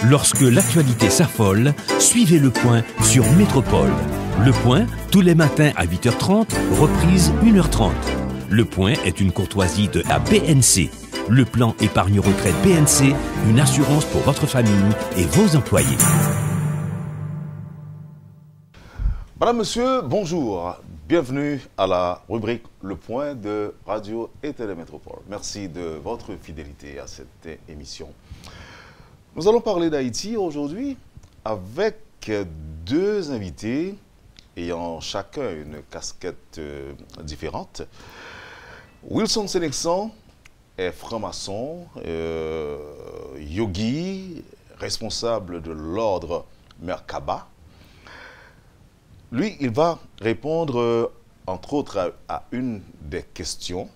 Lorsque l'actualité s'affole, suivez Le Point sur Métropole. Le Point, tous les matins à 8h30, reprise 1h30. Le Point est une courtoisie de la BNC. Le plan épargne retraite BNC, une assurance pour votre famille et vos employés. Madame, Monsieur, bonjour. Bienvenue à la rubrique Le Point de Radio et Télémétropole. Merci de votre fidélité à cette émission. Nous allons parler d'Haïti aujourd'hui avec deux invités ayant chacun une casquette différente. Wilson Sénexan est franc-maçon, yogi, responsable de l'ordre Merkaba. Lui, il va répondre, entre autres, à une des questions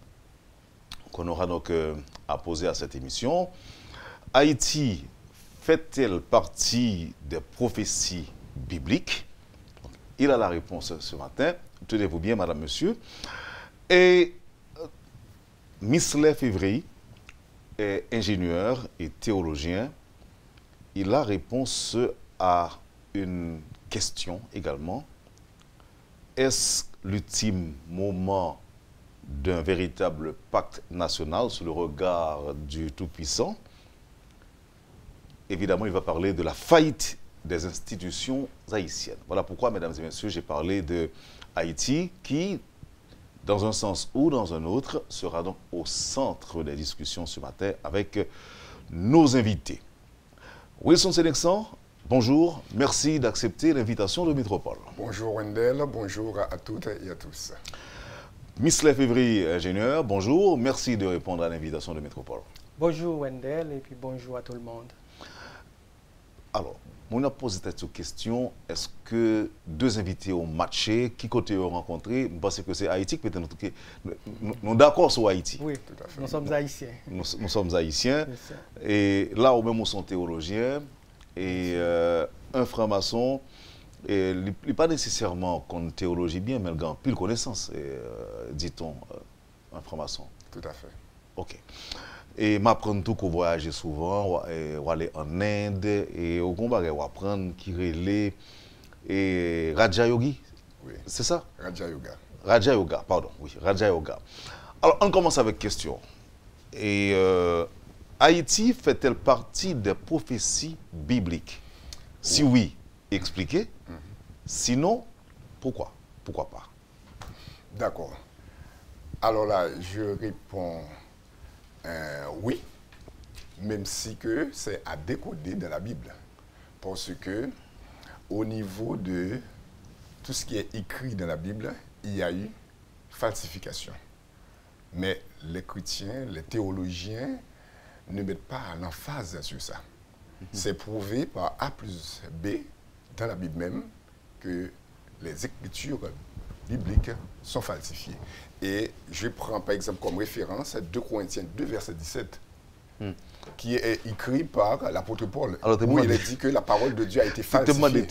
qu'on aura donc à poser à cette émission. Haïti fait-elle partie des prophéties bibliques? Il a la réponse ce matin. Tenez-vous bien, madame, monsieur. Et Misley Février est ingénieur et théologien. Il a réponse à une question également. Est-ce l'ultime moment d'un véritable pacte national sous le regard du Tout-Puissant? Évidemment, il va parler de la faillite des institutions haïtiennes. Voilà pourquoi, mesdames et messieurs, j'ai parlé de Haïti qui, dans un sens ou dans un autre, sera donc au centre des discussions ce matin avec nos invités. Wilson Sénexan, bonjour, merci d'accepter l'invitation de Métropole. Bonjour Wendell, bonjour à toutes et à tous. Misley Février, ingénieur, bonjour, merci de répondre à l'invitation de Métropole. Bonjour Wendell et puis bonjour à tout le monde. Alors, on a posé cette question, est-ce que deux invités ont matché, qui côté ont rencontré? Parce que c'est Haïti, peut-être nous sommes d'accord sur Haïti. Oui, tout à fait. Nous sommes haïtiens. Nous sommes haïtiens. Et là, au même, nous sommes théologiens. Et un franc-maçon, il n'est pas nécessairement qu'on théologie bien, mais il a pile connaissance, dit-on, un franc-maçon. Tout à fait. OK. Et m'apprendre tout qu'on voyage souvent, ou aller en Inde, et au combat, on apprendre qui relait et Raja Yogi. Oui. C'est ça? Raja Yoga. Raja Yoga, pardon, oui, Raja Yoga. Alors, on commence avec question. Et Haïti fait-elle partie des prophéties bibliques? Si oui, expliquez. Sinon, pourquoi? Pourquoi pas? D'accord. Alors là, je réponds oui, même si que c'est à décoder dans la Bible. Parce que au niveau de tout ce qui est écrit dans la Bible, il y a eu falsification. Mais les chrétiens, les théologiens ne mettent pas l'emphase sur ça. C'est prouvé par A plus B dans la Bible même que les écritures bibliques sont falsifiées. Et je prends par exemple comme référence 2 Corinthiens 2, verset 17, qui est écrit par l'apôtre Paul, où il est dit que la parole de Dieu a été falsifiée.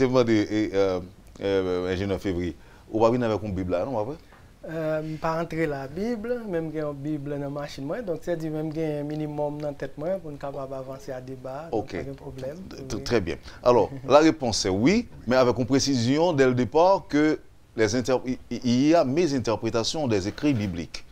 Ingénieur Février, ou pas venir avec une Bible là, non, après? Pas entrer la Bible, même qu'il y a une Bible dans la machine, donc c'est dit même qu'il y a un minimum dans la tête pour nous capable avancer à débat, OK. pas de problème. Très bien. Alors, la réponse est oui, mais avec une précision dès le départ que il y a mes interprétations des écrits bibliques.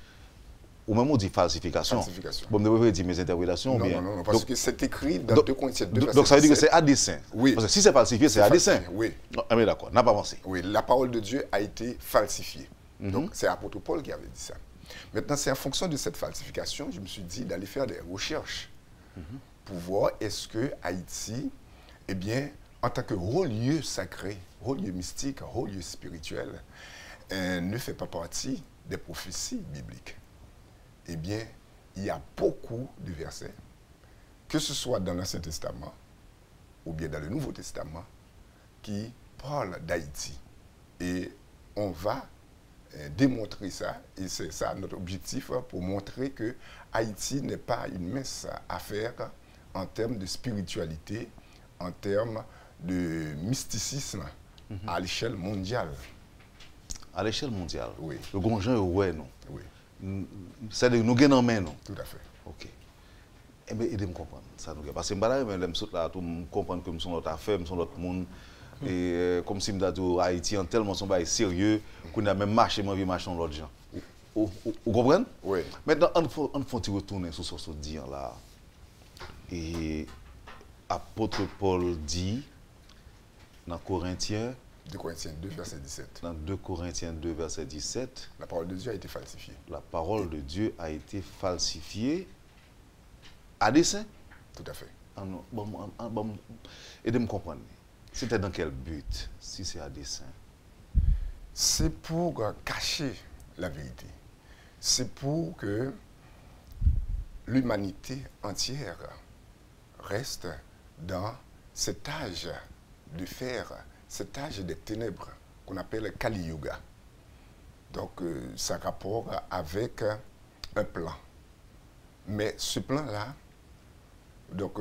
Ou même on dit falsification. Bon, je ne peux pas dire mes interprétations. Non, parce que c'est écrit dans 2 Corinthiens 2, verset 17. Donc ça veut dire que c'est à dessein. Oui. Parce que si c'est falsifié, c'est à dessein. Oui. Ah, mais d'accord, n'a pas avancé. Oui, la parole de Dieu a été falsifiée. Donc c'est l'apôtre Paul qui avait dit ça. Maintenant, c'est en fonction de cette falsification, je me suis dit d'aller faire des recherches pour voir est-ce que Haïti, eh bien, en tant que haut lieu sacré, haut lieu mystique, haut lieu spirituel, ne fait pas partie des prophéties bibliques. Eh bien, il y a beaucoup de versets, que ce soit dans l'Ancien Testament ou bien dans le Nouveau Testament, qui parlent d'Haïti. Et on va démontrer ça, et c'est ça notre objectif, pour montrer que Haïti n'est pas une mince affaire en termes de spiritualité, en termes de mysticisme à l'échelle mondiale. À l'échelle mondiale? Oui. Le grand Jean, ouais, non? Oui. C'est-à-dire nous gagnons en main, non? Tout à fait. OK. Eh bien, aidez-moi à comprendre ça. Parce que je suis là, tout comprendre que nous sommes notre affaire, nous sommes notre monde. Et comme si nous dit Haïti en tellement son bail sérieux qu'on a même marché, moi, marché dans l'autre gens. Vous comprenez? Oui. Maintenant, on faut retourner sur ce dit là. Et apôtre Paul dit dans Corinthiens 2 Corinthiens 2, verset 17. Dans 2 Corinthiens 2, verset 17, La parole de Dieu a été falsifiée. la parole de Dieu a été falsifiée à dessein. Tout à fait. Aidez-moi à comprendre. C'était dans quel but, si c'est à dessein? C'est pour cacher la vérité. C'est pour que l'humanité entière reste dans cet âge de fer, cet âge des ténèbres qu'on appelle Kali Yuga. Donc, ça rapporte avec un plan. Mais ce plan-là donc,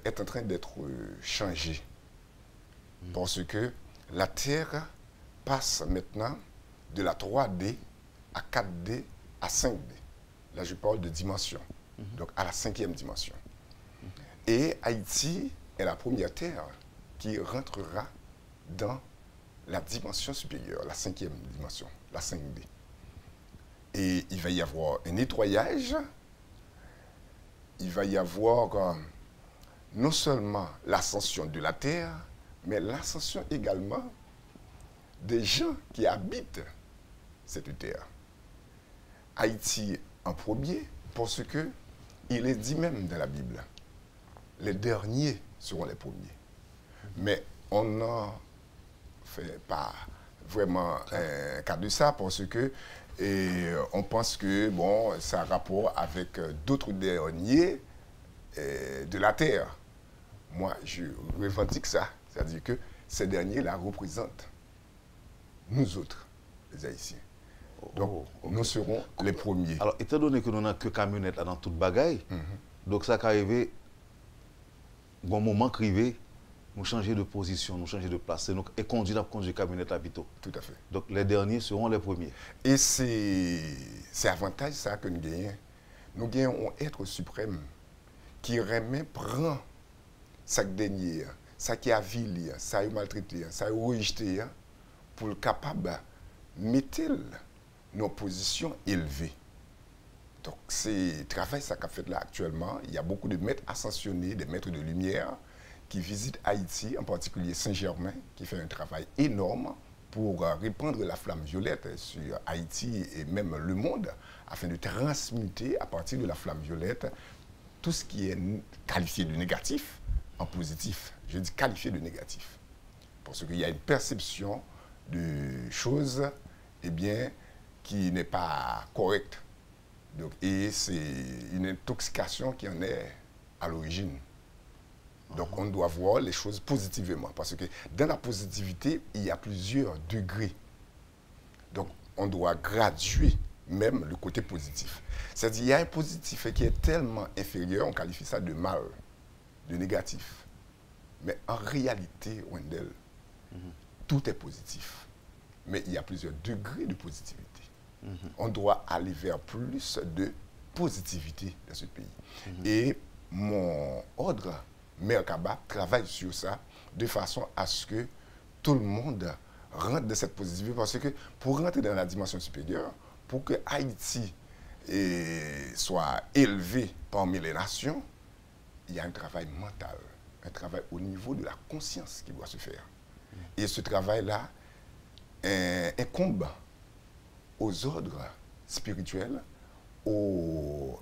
est en train d'être changé. Parce que la Terre passe maintenant de la 3D à 4D à 5D. Là, je parle de dimension. Donc, à la 5e dimension. Et Haïti est la première Terre qui rentrera dans la dimension supérieure, la 5e dimension, la 5D. Et il va y avoir un nettoyage, il va y avoir non seulement l'ascension de la Terre, mais l'ascension également des gens qui habitent cette terre. Haïti en premier, parce que il est dit même dans la Bible, les derniers seront les premiers. Mais on n'en fait pas vraiment un cas de ça, parce que on pense que bon, ça a rapport avec d'autres derniers de la terre. Moi, je revendique ça. C'est-à-dire que ces derniers-là représentent nous autres, les Haïtiens. Donc, nous serons les premiers. Alors, étant donné que nous n'avons que camionnettes dans toute bagaille, donc ça arrive, bon moment crivé, nous changer de position, nous changer de place, et conduire camionnette à Vito. Tout à fait. Donc, les derniers seront les premiers. Et c'est avantage ça que nous gagnons. Nous gagnons un être suprême qui remet, prend sa dernier, ça qui a vilé, ça a maltraité, ça a rejeté, pour le capable de mettre nos positions élevées. Donc, c'est le travail ça qu'a fait là actuellement. Il y a beaucoup de maîtres ascensionnés, des maîtres de lumière qui visitent Haïti, en particulier Saint-Germain, qui fait un travail énorme pour répandre la flamme violette sur Haïti et même le monde, afin de transmuter à partir de la flamme violette tout ce qui est qualifié de négatif en positif. Je dis qualifié de négatif. Parce qu'il y a une perception de choses qui n'est pas correcte. Donc, et c'est une intoxication qui en est à l'origine. Donc on doit voir les choses positivement. Parce que dans la positivité, il y a plusieurs degrés. Donc on doit graduer même le côté positif. C'est-à-dire qu'il y a un positif qui est tellement inférieur, on qualifie ça de mal, de négatif. Mais en réalité, Wendell, tout est positif. Mais il y a plusieurs degrés de positivité. On doit aller vers plus de positivité dans ce pays. Et mon ordre, Merkaba, travaille sur ça de façon à ce que tout le monde rentre dans cette positivité. Parce que pour rentrer dans la dimension supérieure, pour que Haïti soit élevé parmi les nations, il y a un travail mental, un travail au niveau de la conscience qui doit se faire. Et ce travail-là incombe aux ordres spirituels,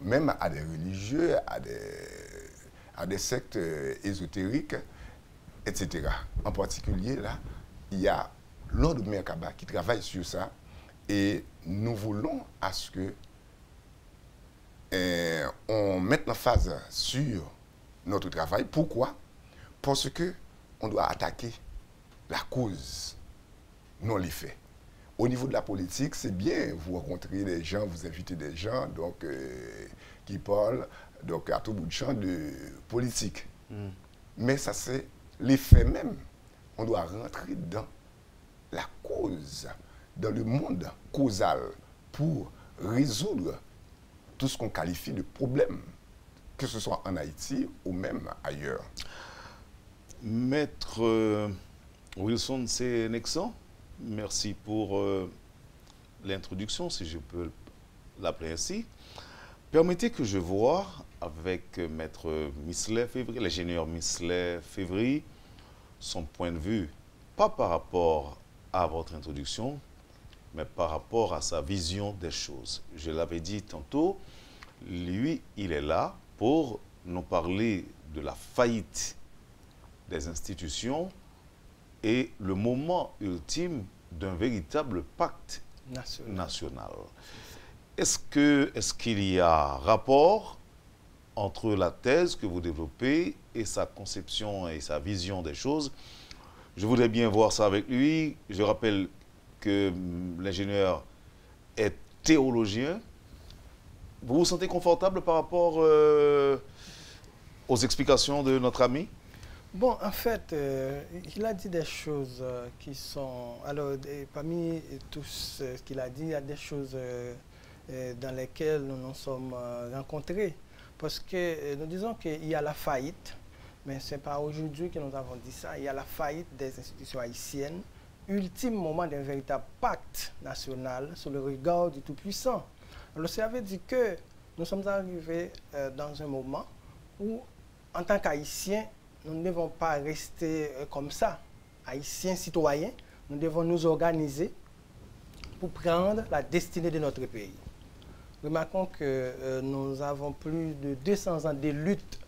même à des religieux, à des sectes ésotériques, etc. En particulier, là, il y a l'ordre Merkaba qui travaille sur ça, et nous voulons à ce que on mette l'emphase sur notre travail. Pourquoi? Parce que on doit attaquer la cause, non les faits. Au niveau de la politique, c'est bien, vous rencontrez des gens, vous invitez des gens donc, qui parlent donc, à tout bout de champ de politique. Mais ça, c'est l'effet même. On doit rentrer dans la cause, dans le monde causal, pour résoudre tout ce qu'on qualifie de problème que ce soit en Haïti ou même ailleurs. Maître Wilson Sénexan, merci pour l'introduction, si je peux l'appeler ainsi. Permettez que je vois avec Maître Michelet Février, l'ingénieur Michelet Février, son point de vue, pas par rapport à votre introduction, mais par rapport à sa vision des choses. Je l'avais dit tantôt, lui, il est là pour nous parler de la faillite des institutions et le moment ultime d'un véritable pacte national. Est-ce qu'il y a rapport entre la thèse que vous développez et sa conception et sa vision des choses? Je voudrais bien voir ça avec lui. Je rappelle que l'ingénieur est théologien. Vous vous sentez confortable par rapport aux explications de notre ami? Bon, en fait, il a dit des choses qui sont... Alors, parmi tout ce qu'il a dit, il y a des choses dans lesquelles nous nous sommes rencontrés. Parce que nous disons qu'il y a la faillite, mais ce n'est pas aujourd'hui que nous avons dit ça. Il y a la faillite des institutions haïtiennes, ultime moment d'un véritable pacte national sous le regard du Tout-Puissant. Alors, ça veut dire que nous sommes arrivés dans un moment où, en tant qu'Haïtiens, nous ne devons pas rester comme ça. Haïtiens citoyens, nous devons nous organiser pour prendre la destinée de notre pays. Remarquons que nous avons plus de 200 ans de lutte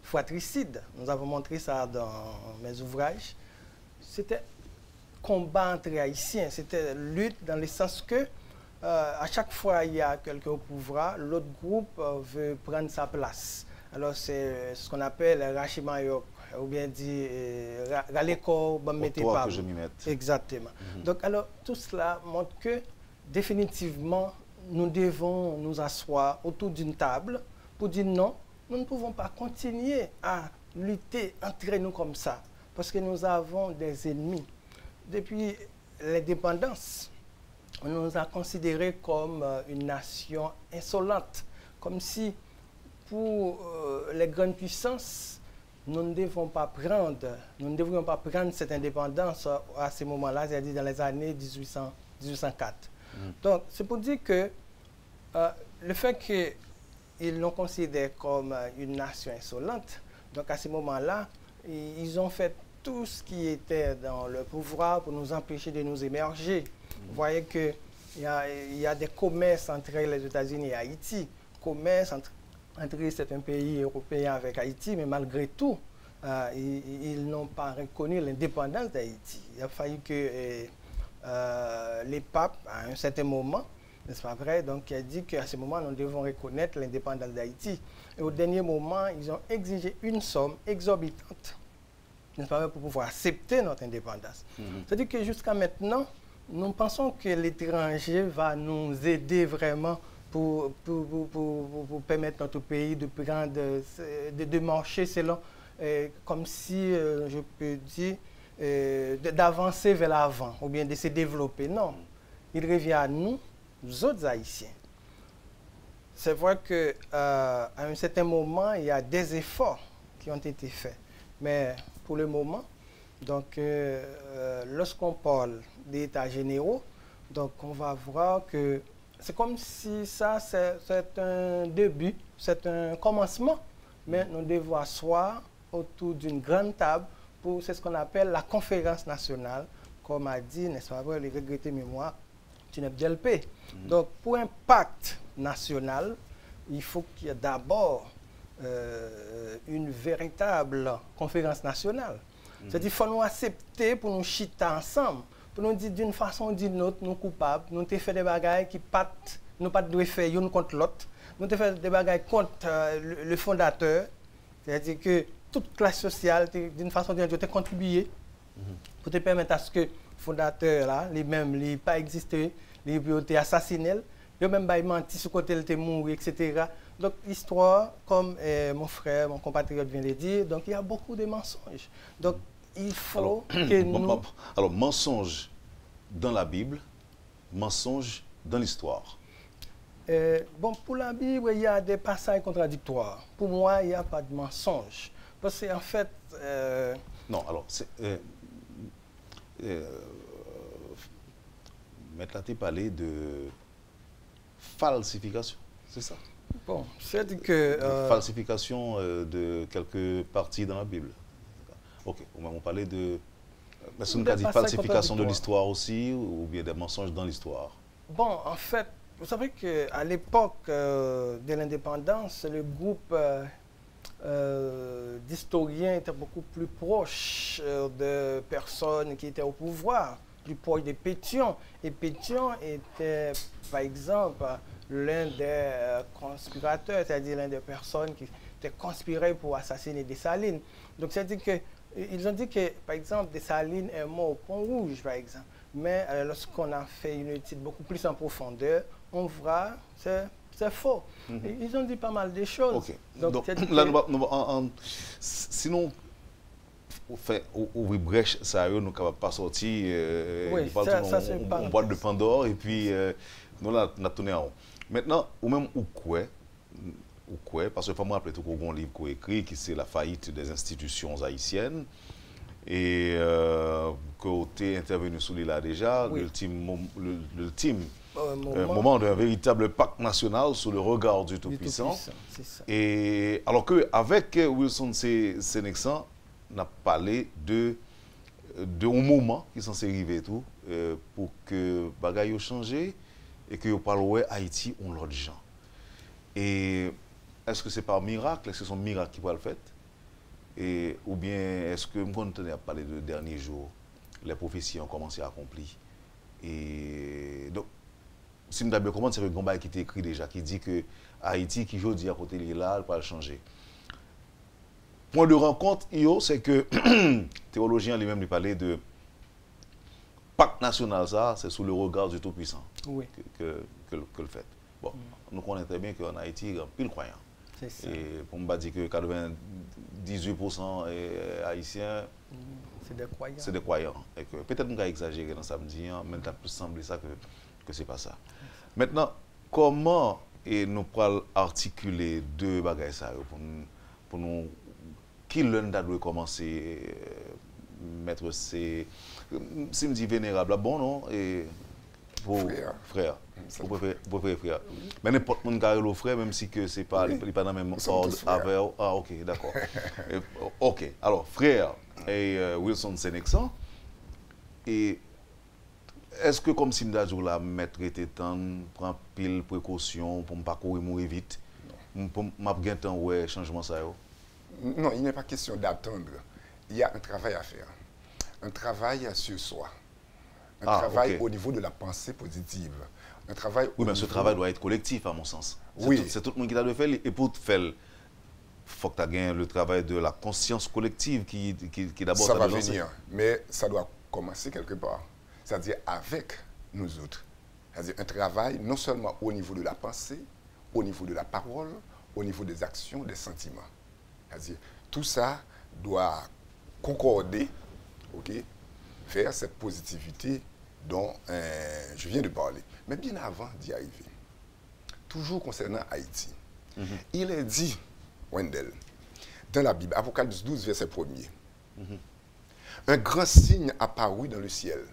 fratricide. Nous avons montré ça dans mes ouvrages. C'était combat entre Haïtiens, c'était lutte dans le sens que à chaque fois il y a quelqu'un au pouvoir, l'autre groupe veut prendre sa place. Alors c'est ce qu'on appelle rachimayok, ou bien dit raleko, que je m'y mette. Exactement. Donc alors tout cela montre que définitivement nous devons nous asseoir autour d'une table pour dire non, nous ne pouvons pas continuer à lutter entre nous comme ça, parce que nous avons des ennemis. Depuis l'indépendance, on nous a considérés comme une nation insolente, comme si pour les grandes puissances, nous ne devrions pas prendre cette indépendance à ce moment-là, c'est-à-dire dans les années 1804. Donc, c'est pour dire que le fait qu'ils l'ont considéré comme une nation insolente, donc à ce moment-là, ils ont fait tout ce qui était dans le pouvoir pour nous empêcher de nous émerger. Vous voyez qu'il y a des commerces entre les États-Unis et Haïti, commerce entre certains pays européens avec Haïti, mais malgré tout, ils n'ont pas reconnu l'indépendance d'Haïti. Il a fallu que les papes, à un certain moment, n'est-ce pas vrai, donc il a dit qu'à ce moment, nous devons reconnaître l'indépendance d'Haïti. Et au dernier moment, ils ont exigé une somme exorbitante, n'est-ce pas vrai, pour pouvoir accepter notre indépendance. C'est-à-dire que jusqu'à maintenant, nous pensons que l'étranger va nous aider vraiment pour permettre notre pays de prendre, de marcher selon, comme si, je peux dire, d'avancer vers l'avant, ou bien de se développer. Non, il revient à nous autres Haïtiens. C'est vrai qu'à un certain moment, il y a des efforts qui ont été faits. Mais pour le moment, donc, lorsqu'on parle d'états généraux, donc on va voir que c'est comme si ça, c'est un début, c'est un commencement, mais nous devons asseoir autour d'une grande table pour ce qu'on appelle la conférence nationale, comme a dit, n'est-ce pas vrai, le regretté mémoire, Tuneb Djelpé. Donc, pour un pacte national, il faut qu'il y ait d'abord une véritable conférence nationale. C'est-à-dire qu'il faut nous accepter pour nous chiter ensemble, pour nous dire d'une façon ou d'une autre, nous coupables, nous avons fait des bagailles qui nous pas de faire l'un contre l'autre, nous avons fait des bagailles contre le fondateur, c'est-à-dire que toute classe sociale, d'une façon ou d'une autre, a contribué pour te permettre à ce que le fondateur, là, lui-même, il n'a pas existé, il a été assassiné, il a même menti sur le côté, il était mort, etc. Donc, l'histoire, comme mon frère, mon compatriote vient de dire, donc il y a beaucoup de mensonges. Donc, il faut que nous... Alors, mensonge dans la Bible, mensonge dans l'histoire. Bon, pour la Bible, il y a des passages contradictoires. Pour moi, il n'y a pas de mensonge. Parce qu'en fait... Non, alors, Maître Laté parlait de falsification, c'est ça? Bon, c'est que... Falsification de quelques parties dans la Bible. Ok, on parlait de... Est-ce qu'on a dit falsification de l'histoire aussi, ou bien des mensonges dans l'histoire? Bon, en fait, vous savez qu'à l'époque de l'indépendance, le groupe d'historiens était beaucoup plus proche de personnes qui étaient au pouvoir, plus proche de Pétion. Et Pétion était, par exemple, l'un des conspirateurs, c'est-à-dire l'un des personnes qui étaient conspirées pour assassiner Dessalines. Donc, c'est-à-dire qu'ils ont dit que, par exemple, Dessalines est mort au Pont-Rouge, par exemple. Mais lorsqu'on a fait une étude beaucoup plus en profondeur, on voit que c'est faux. Ils ont dit pas mal de choses. Okay. Donc là, sinon, on fait ouvrir brèche, ça nous ne capable pas sortir. Oui, ça c'est pas on boîte de Pandore et puis nous là, on a tourné en haut. Maintenant, ou même ou quoi, parce que faut me rappeler tout qu'on a un livre qu'on écrit qui c'est la faillite des institutions haïtiennes. Et que tu es intervenu sous là déjà, oui. l'ultime moment d'un véritable pacte national sous le regard du Tout-Puissant. Et alors qu'avec Wilson Sénexan, on a parlé de un moment qui est censé arriver tout pour que les choses aient changé et que parlons Haïti ont l'autre gens. Et est-ce que c'est par miracle? Est-ce que c'est un miracle qui va le faire? Ou bien est-ce que nous tenons à parler de derniers jours, les prophéties ont commencé à accomplir. Et donc, si nous avons compris, c'est un combat qui est écrit déjà, qui dit que Haïti, qui aujourd'hui à côté de là, elle va changer. Point de rencontre, c'est que théologien lui-même lui parlait de pacte national, ça, c'est sous le regard du Tout-Puissant que le fait. Bon, nous connaissons très bien qu'en Haïti, il y a pile croyants. Et pour me dire que 98% haïtiens, c'est des croyants. Et que peut-être qu'on a exagéré dans samedi, mais ça peut sembler ça que ce n'est pas ça. Maintenant, comment nous pouvons articuler deux bagages pour nous qui l'un doit commencer mettre ces si me dit vénérable bon non et pour frère. Vous préférez frère. Mais n'importe qui a le frère, même si ce n'est pas dans le même ordre avec. Ah, ok, d'accord. Ok, alors, frère et Wilson Sénexan. Et est-ce que, comme si nous la maître était temps, prend pile précaution pour ne pas courir mourir vite, pour ne pas ouais changement ça? Non, il n'est pas question d'attendre. Il y a un travail à faire. Un travail sur soi. Un travail au niveau de la pensée positive. Un travail oui, mais ce travail doit être collectif, à mon sens. C'est tout le monde qui l'a de faire. Et pour faire, il faut que tu aies le travail de la conscience collective qui d'abord... Ça va venir, mais ça doit commencer quelque part. C'est-à-dire avec nous autres. C'est-à-dire un travail non seulement au niveau de la pensée, au niveau de la parole, au niveau des actions, des sentiments. C'est-à-dire tout ça doit concorder, vers cette positivité dont je viens de parler. Mais bien avant d'y arriver, toujours concernant Haïti, il est dit, Wendell, dans la Bible, Apocalypse 12, verset 1er, un grand signe apparut dans le ciel.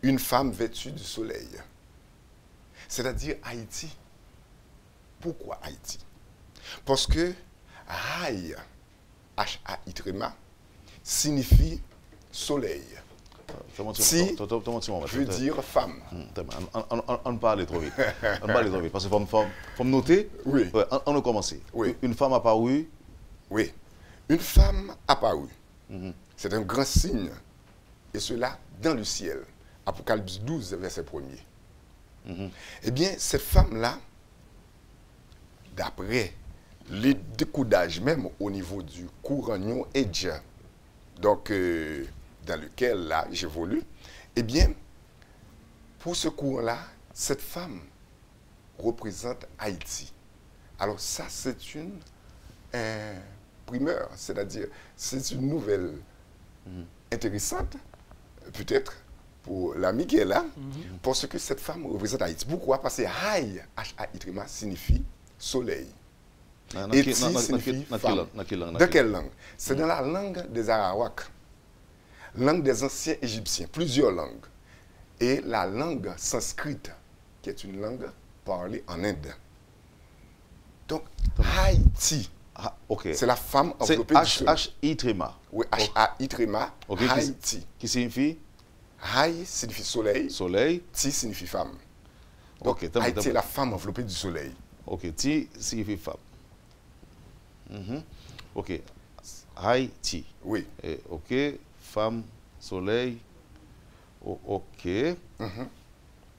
Une femme vêtue du soleil. C'est-à-dire Haïti. Pourquoi Haïti? Parce que Haï, H-A-I-T-R-E-M-A, signifie soleil. Si, je veux dire femme. On parle trop vite. On parle trop vite. Parce qu'il faut me noter. Oui. On a commencé. Oui. Une femme apparue. Oui. Une femme apparue. C'est un grand signe. Et cela dans le ciel. Apocalypse 12, verset 1er. Eh bien, cette femme-là, d'après les découdages même au niveau du courant New Age, donc dans lequel là j'évolue, eh bien, pour ce courant-là, cette femme représente Haïti. Alors ça, c'est une primeur, c'est-à-dire c'est une nouvelle intéressante, peut-être, pour l'ami qui est là, parce que cette femme représente Haïti. Pourquoi? Parce que Haï, H-A-I-Trima, signifie soleil. Et Ti signifie femme. Dans quelle langue? C'est dans la langue des Arawaks, langue des anciens Égyptiens, plusieurs langues. Et la langue sanskrite, qui est une langue parlée en Inde. Donc, Haïti, c'est la femme enveloppée du soleil. H-I-Trima. Oui, H-A-I-Trima, Haïti. Qui signifie? Haï signifie soleil. Soleil. Ti signifie femme. Donc, Haïti est la femme enveloppée du soleil. Ok, Ti signifie femme. Ok, Haïti. Oui. Ok, femme, soleil. Ok.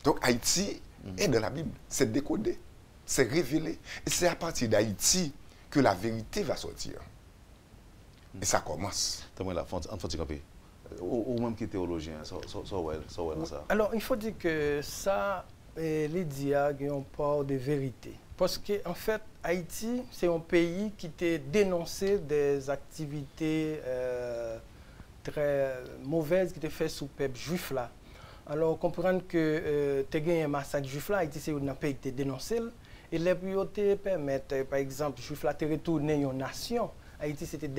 Donc, Haïti est dans la Bible. C'est décodé. C'est révélé. Et c'est à partir d'Haïti que la vérité va sortir. Et ça commence. Ou même qui est théologien, ça. Alors, il faut dire que ça, les dia ont pas de vérité. Parce que, en fait, Haïti, c'est un pays qui a dénoncé des activités très mauvaises qui étaient faites sous le peuple juif là. Alors, comprendre que tu as gagné un massacre juif là, Haïti, c'est un pays qui a dénoncé. Et les priorités permettent, par exemple, juif là, de retourner une nation. Haïti, c'était la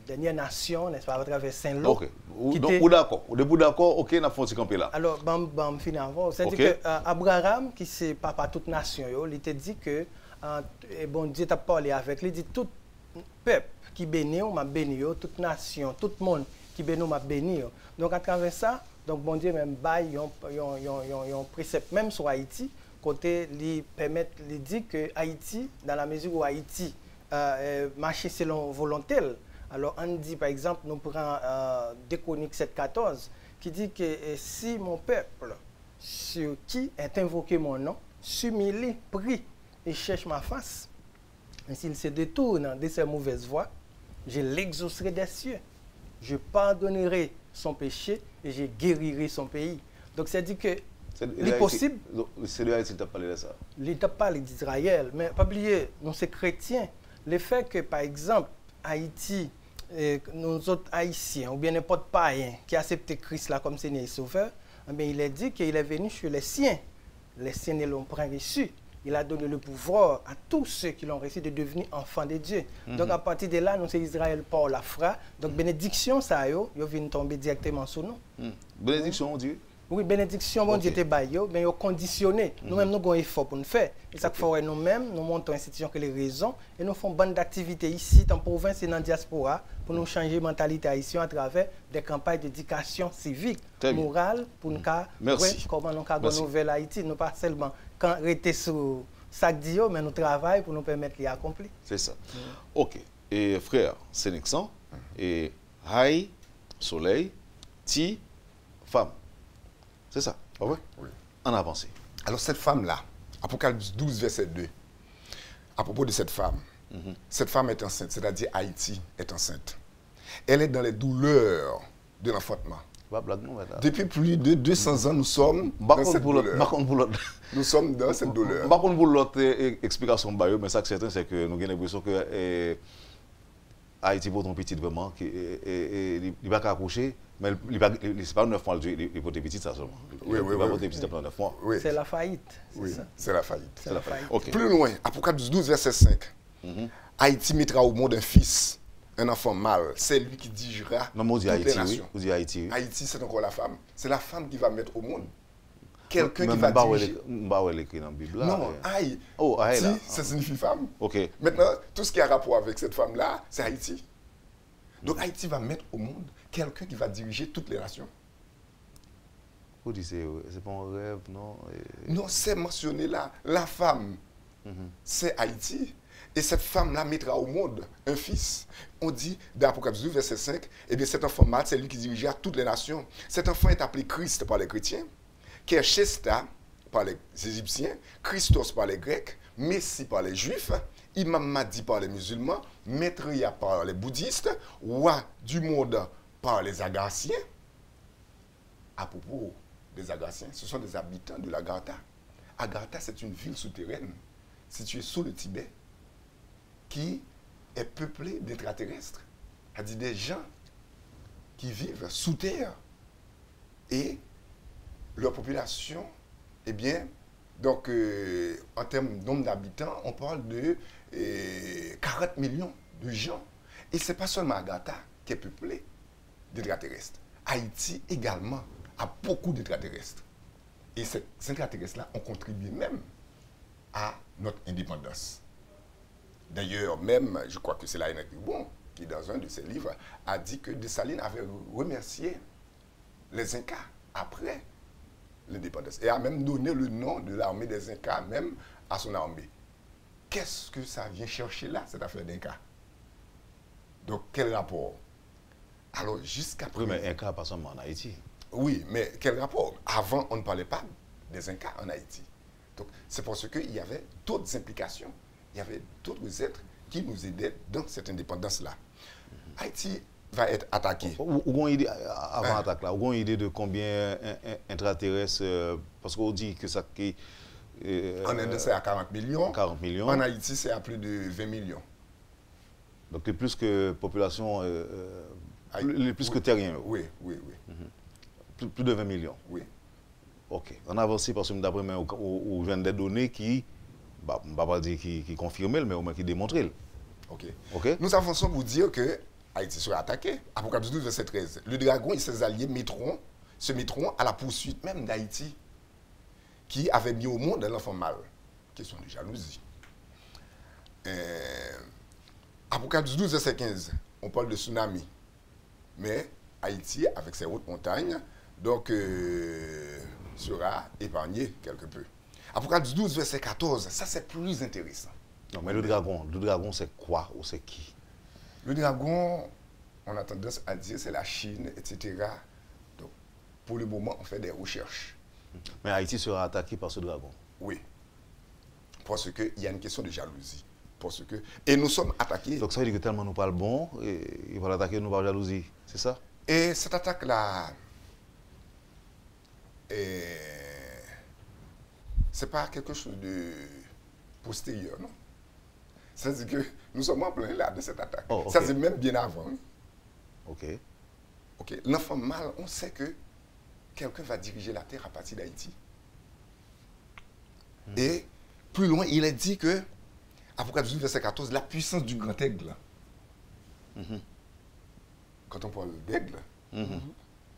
dernière nation, n'est-ce pas, à travers Saint-Lô. Ok. Donc, vous d'accord. Vous d'accord, ok, on a fait camper là. Alors, je finis avant. C'est-à-dire que Abraham, qui c'est papa toute nation, il t'a dit que, bon Dieu t'a parlé avec lui, il dit tout peuple qui bénit, m'a béni, toute nation, tout le monde qui bénit, m'a béni. Donc, à travers ça, donc, bon Dieu même bail un précepte, même sur Haïti, côté, lui permettre, lui dire que Haïti, dans la mesure où Haïti, marcher selon volonté. Alors, on dit, par exemple, nous prenons Déconique 7.14, qui dit que si mon peuple, sur qui est invoqué mon nom, s'humilie, prie et cherche ma face, et s'il se détourne de ses mauvaises voies, je l'exaucerai des cieux. Je pardonnerai son péché et je guérirai son pays. Donc, c'est dit que c'est possible. C'est de Haïti qui t'a parlé de ça. Il t'a parlé d'Israël, mais pas oublier, nous sommes chrétiens. Le fait que, par exemple, Haïti, nous autres Haïtiens, ou bien n'importe païen qui accepte Christ là comme Seigneur et Sauveur, eh bien, il a dit qu'il est venu chez les siens. Les siens ne l'ont pas reçu. Il a donné le pouvoir à tous ceux qui l'ont reçu de devenir enfants de Dieu. Donc, à partir de là, nous, c'est Israël par la fra. Donc, bénédiction, ça, yo vient tomber directement sur nous. Bénédiction, on dit? Oui, bénédiction, bon Dieu te baille, mais ils ont conditionné. Nous-mêmes, nous avons un effort pour nous faire. Et ça fait nous-mêmes, nous montons une institution que les raisons, et nous faisons bonne d'activité ici, dans la province et dans la diaspora, pour nous changer la mentalité haïtienne à travers des campagnes d'éducation civique, morale, pour nous voir comment nous avons une nouvelle Haïti. Nous pas seulement quand rester sur sac d'io, mais nous travaillons pour nous permettre d'y accomplir. C'est ça. Ok. Et frère, Sénexan, et Haï, soleil, Ti, femme. C'est ça. Ah ouais? Oui. En avancée. Alors cette femme-là, Apocalypse 12, verset 2, à propos de cette femme est enceinte, c'est-à-dire Haïti est enceinte. Elle est dans les douleurs de l'enfantement. Depuis plus de 200 ans, nous sommes dans cette douleur. Nous sommes dans cette douleur. Par contre, pour l'autre explication, mais ça que c'est certain, c'est que nous avons l'impression que Haïti pour ton petit vraiment, il ne va pas accoucher. Mais ce n'est pas 9 mois, il est pour des petites, ça seulement. Oui, il va pour des petites pendant 9 mois. Oui. C'est la faillite. Oui, c'est la faillite. C'est la faillite. Okay. Plus loin, Apocalypse 12, verset 5. Haïti mettra au monde un fils, un enfant mâle. C'est lui qui dirigera toutes les nations. Vous dites Haïti. Haïti, c'est encore la femme. C'est la femme qui va mettre au monde. Quelqu'un qui va diriger. Mais écrit dans la Bible. Non, Haï. Oh, Haï là. Ça signifie femme. Ok. Maintenant, tout ce qui a rapport avec cette femme-là, c'est Haïti. Donc Haïti va mettre au monde quelqu'un qui va diriger toutes les nations. Vous dites, c'est pas un rêve, non? Non, c'est mentionné là. La femme, c'est Haïti. Et cette femme-là mettra au monde un fils. On dit, dans Apocalypse 2, verset 5, eh bien cet enfant mâle, c'est lui qui dirigera toutes les nations. Cet enfant est appelé Christ par les chrétiens, Kershesta par les Égyptiens, Christos par les Grecs, Messie par les Juifs, Imam Mahdi par les musulmans, Maitreya par les bouddhistes, Roi du monde par les Agassiens. À propos des Agassiens, ce sont des habitants de l'Agartha. Agartha, c'est une ville souterraine située sous le Tibet qui est peuplée d'extraterrestres, c'est-à-dire des gens qui vivent sous terre. Et leur population, eh bien, donc, en termes de nombre d'habitants, on parle de 40 millions de gens. Et ce n'est pas seulement Agatha qui est peuplée d'extraterrestres. Haïti également a beaucoup d'extraterrestres. Et ces extraterrestres-là ont contribué même à notre indépendance. D'ailleurs, même, je crois que c'est la Bon, qui dans un de ses livres a dit que Dessalines avait remercié les Incas après l'indépendance. Et a même donné le nom de l'armée des Incas même à son armée. Qu'est-ce que ça vient chercher là, cette affaire d'Inca? Donc, quel rapport? Alors, jusqu'à présent... Oui, mais Inca, pas seulement en Haïti. Oui, mais quel rapport? Avant, on ne parlait pas des Incas en Haïti. Donc, c'est parce qu'il y avait d'autres implications. Il y avait d'autres êtres qui nous aidaient dans cette indépendance-là. Haïti va être attaqué. Ou une idée, avant l'attaque là, ou une idée de combien intraterrestres, parce qu'on dit que ça qui... en Inde, c'est à 40 millions. 40 millions. En Haïti, c'est à plus de 20 millions. Donc, plus que population, plus que terrien. Oui. Plus de 20 millions. Oui. OK. On avance parce que d'après moi, on vient des données qui, je ne vais pas dire qui confirment, mais au moins qui démontrent. OK. OK. Nous avançons pour dire que Haïti sera attaqué. Apocalypse 12, verset 13. Le dragon et ses alliés se mettront à la poursuite même d'Haïti, qui avait mis au monde l'enfant mâle. Question de jalousie. Apocalypse 12, verset 15. On parle de tsunami. Mais Haïti, avec ses hautes montagnes, donc sera épargné quelque peu. Apocalypse 12, verset 14, ça c'est plus intéressant. Non, mais le dragon c'est quoi ou c'est qui? Le dragon, on a tendance à dire c'est la Chine, etc. Donc, pour le moment, on fait des recherches. Mais Haïti sera attaqué par ce dragon? Oui. Parce qu'il y a une question de jalousie. Et nous sommes attaqués. Donc ça veut dire que tellement nous parlons bon, ils vont attaquer nous par jalousie, c'est ça? Et cette attaque-là, c'est pas quelque chose de postérieur, non? C'est-à-dire que nous sommes en plein là de cette attaque. Oh, okay. Ça, c'est même bien avant. OK. L'enfant mâle, on sait que quelqu'un va diriger la terre à partir d'Haïti. Et plus loin, il est dit que, Apocalypse 12, verset 14, la puissance du grand aigle. Quand on parle d'aigle,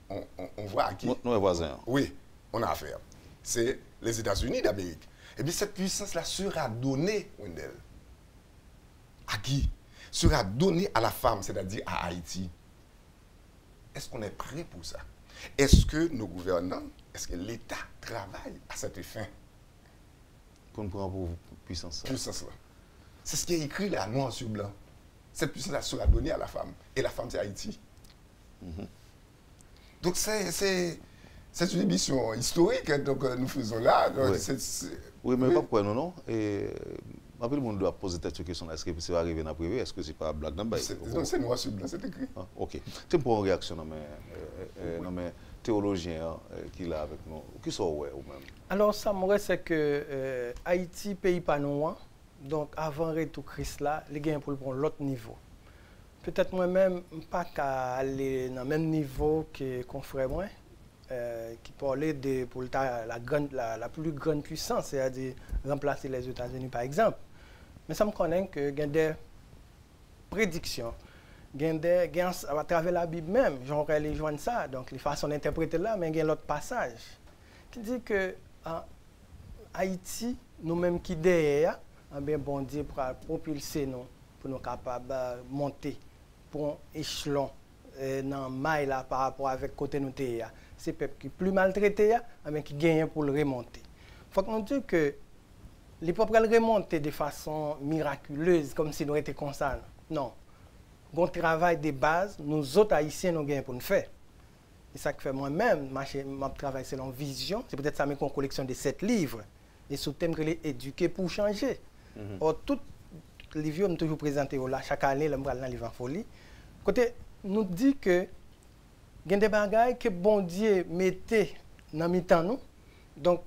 on voit à qui? Nos voisins. Oui, on a affaire. C'est les États-Unis d'Amérique. Et bien, cette puissance-là sera donnée, Wendell. À qui? Sera donnée à la femme, c'est-à-dire à Haïti. Est-ce qu'on est prêt pour ça? Est-ce que nos gouvernants, est-ce que l'État travaille à cette fin? Pour nous prendre pour puissance. Puissance-là. C'est ce qui est écrit là, noir sur blanc. Cette puissance-là sera donnée à la femme. Et la femme, c'est Haïti. Donc, c'est une émission historique donc, nous faisons là. Donc, oui. Oui, mais pas pourquoi non. Et après, le monde doit poser cette question. Est-ce que ça va arriver dans le privé? Est-ce que c'est pas blague dans le Non, c'est noir sur blanc, c'est écrit. Ah, OK. C'est pour une réaction, mais théologien qui est là avec nous. Qui sont ouais ou même? Alors, ça, moi, c'est que Haïti, pays pas nous, donc avant tout Christ là, les gains pour prendre l'autre niveau. Peut-être moi-même, pas qu'à aller dans le même niveau que confrère moi, qui parlait de pour la plus grande puissance, c'est-à-dire remplacer les États-Unis par exemple. Mais ça me connaît que il y a des prédictions, à travers la Bible même, j'aurais les joindre ça, donc les façons d'interpréter là, mais il y a l'autre passage qui dit que Haïti, nous-mêmes qui derrière, bien bon Dieu pour propulser nous, pour nous capables de monter pour un échelon dans maille là par rapport avec côté nous terre. C'est peuple qui plus maltraité mais qui gagne pour le remonter. Faut que nous disions que les peuples remonter de façon miraculeuse comme si nous étions comme ça. Non. Bon travail de base, nous autres haïtiens nous gagnons pour nous faire. Et ça que fait moi-même, je travaille selon vision, c'est peut-être ça mais une collection de 7 livres et sous thème que les éduquer pour changer. Or tout les livres nous toujours présenté là chaque année le dans livre en folie. Côté nous dit que il y a des bagages que bon Dieu mettait dans mi-temps nous. Donc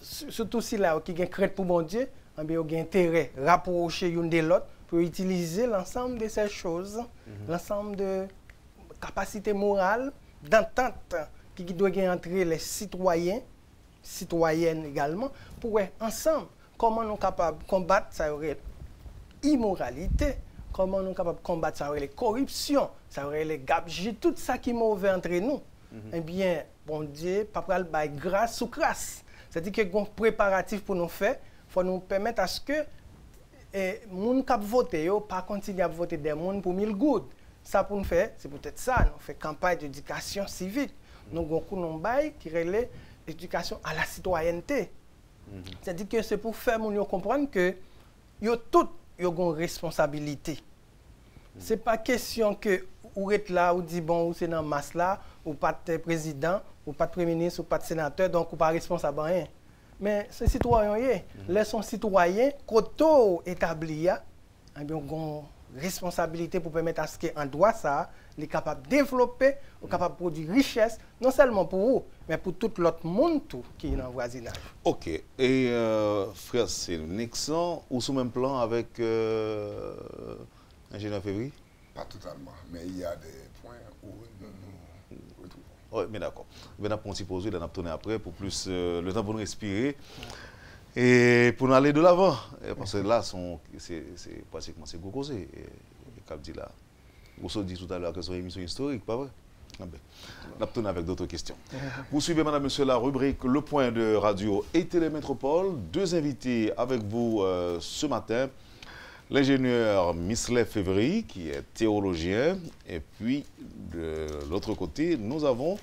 surtout si là qui gagne crête pour bon Dieu, on a intérêt rapprocher une de l'autre pour utiliser l'ensemble de ces choses, l'ensemble de capacités morales d'entente qui doit entrer les citoyens, citoyennes également, pour ensemble, comment nous sommes capables de combattre ça immoralité, comment nous sommes capables de combattre ça les corruptions, ça les gabegies, tout ça qui est mauvais entre nous. Eh bien, bon Dieu, papa le bail grâce ou crasse. C'est-à-dire que un préparatif pour nous faire, il faut nous permettre à ce que les gens qui votent, pas continuer à voter des gens pour 1000 gouttes. Ça pour nous faire, c'est peut-être ça, nous faisons campagne d'éducation civique. Nous avons un bail qui relève l'éducation à la citoyenneté. C'est-à-dire que c'est pour faire nous comprendre que nous tous avons une responsabilité. Ce n'est pas question que vous êtes là, vous dites bon, c'est dans masse là, ou pas de président, ou pas de premier ministre, ou pas de sénateur, donc vous pas responsable de rien. Mais ces citoyens, les sont citoyens, quand établis, ils ont une responsabilité pour permettre à ce qu'en droit ça, les capable de développer, ou capable de produire richesse, non seulement pour vous, mais pour tout l'autre monde tout, qui est dans le voisinage. Ok. Et frère, c'est Nixon ou sous même plan avec ingénieur Février? Pas totalement, mais il y a des points où nous retrouvons. Oui, mais d'accord. On va poser, on va tourner après pour plus le temps pour nous respirer et pour nous aller de l'avant. Parce que là, c'est pratiquement c'est Gokosé. Comme dit là, vous dit tout à l'heure que c'est une émission historique, pas vrai? On va tourner avec d'autres questions. Vous suivez, madame, monsieur, la rubrique Le Point de Radio et Télémétropole. Deux invités avec vous ce matin. L'ingénieur Misley Février, qui est théologien, et puis de l'autre côté, nous avons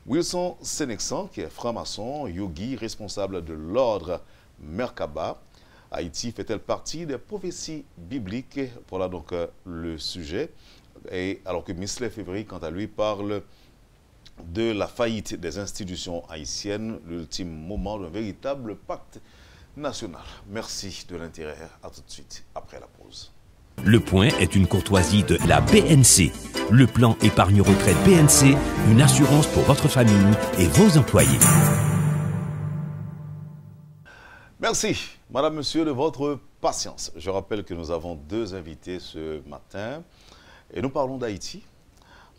Wilson Sénexan, qui est franc-maçon, yogi, responsable de l'ordre Merkaba. Haïti fait-elle partie des prophéties bibliques? Voilà donc le sujet. Et alors que Misley Février, quant à lui, parle de la faillite des institutions haïtiennes, l'ultime moment d'un véritable pacte national. Merci de l'intérêt. À tout de suite, après la pause. Le Point est une courtoisie de la BNC. Le plan épargne retraite BNC, une assurance pour votre famille et vos employés. Merci, madame, monsieur, de votre patience. Je rappelle que nous avons deux invités ce matin et nous parlons d'Haïti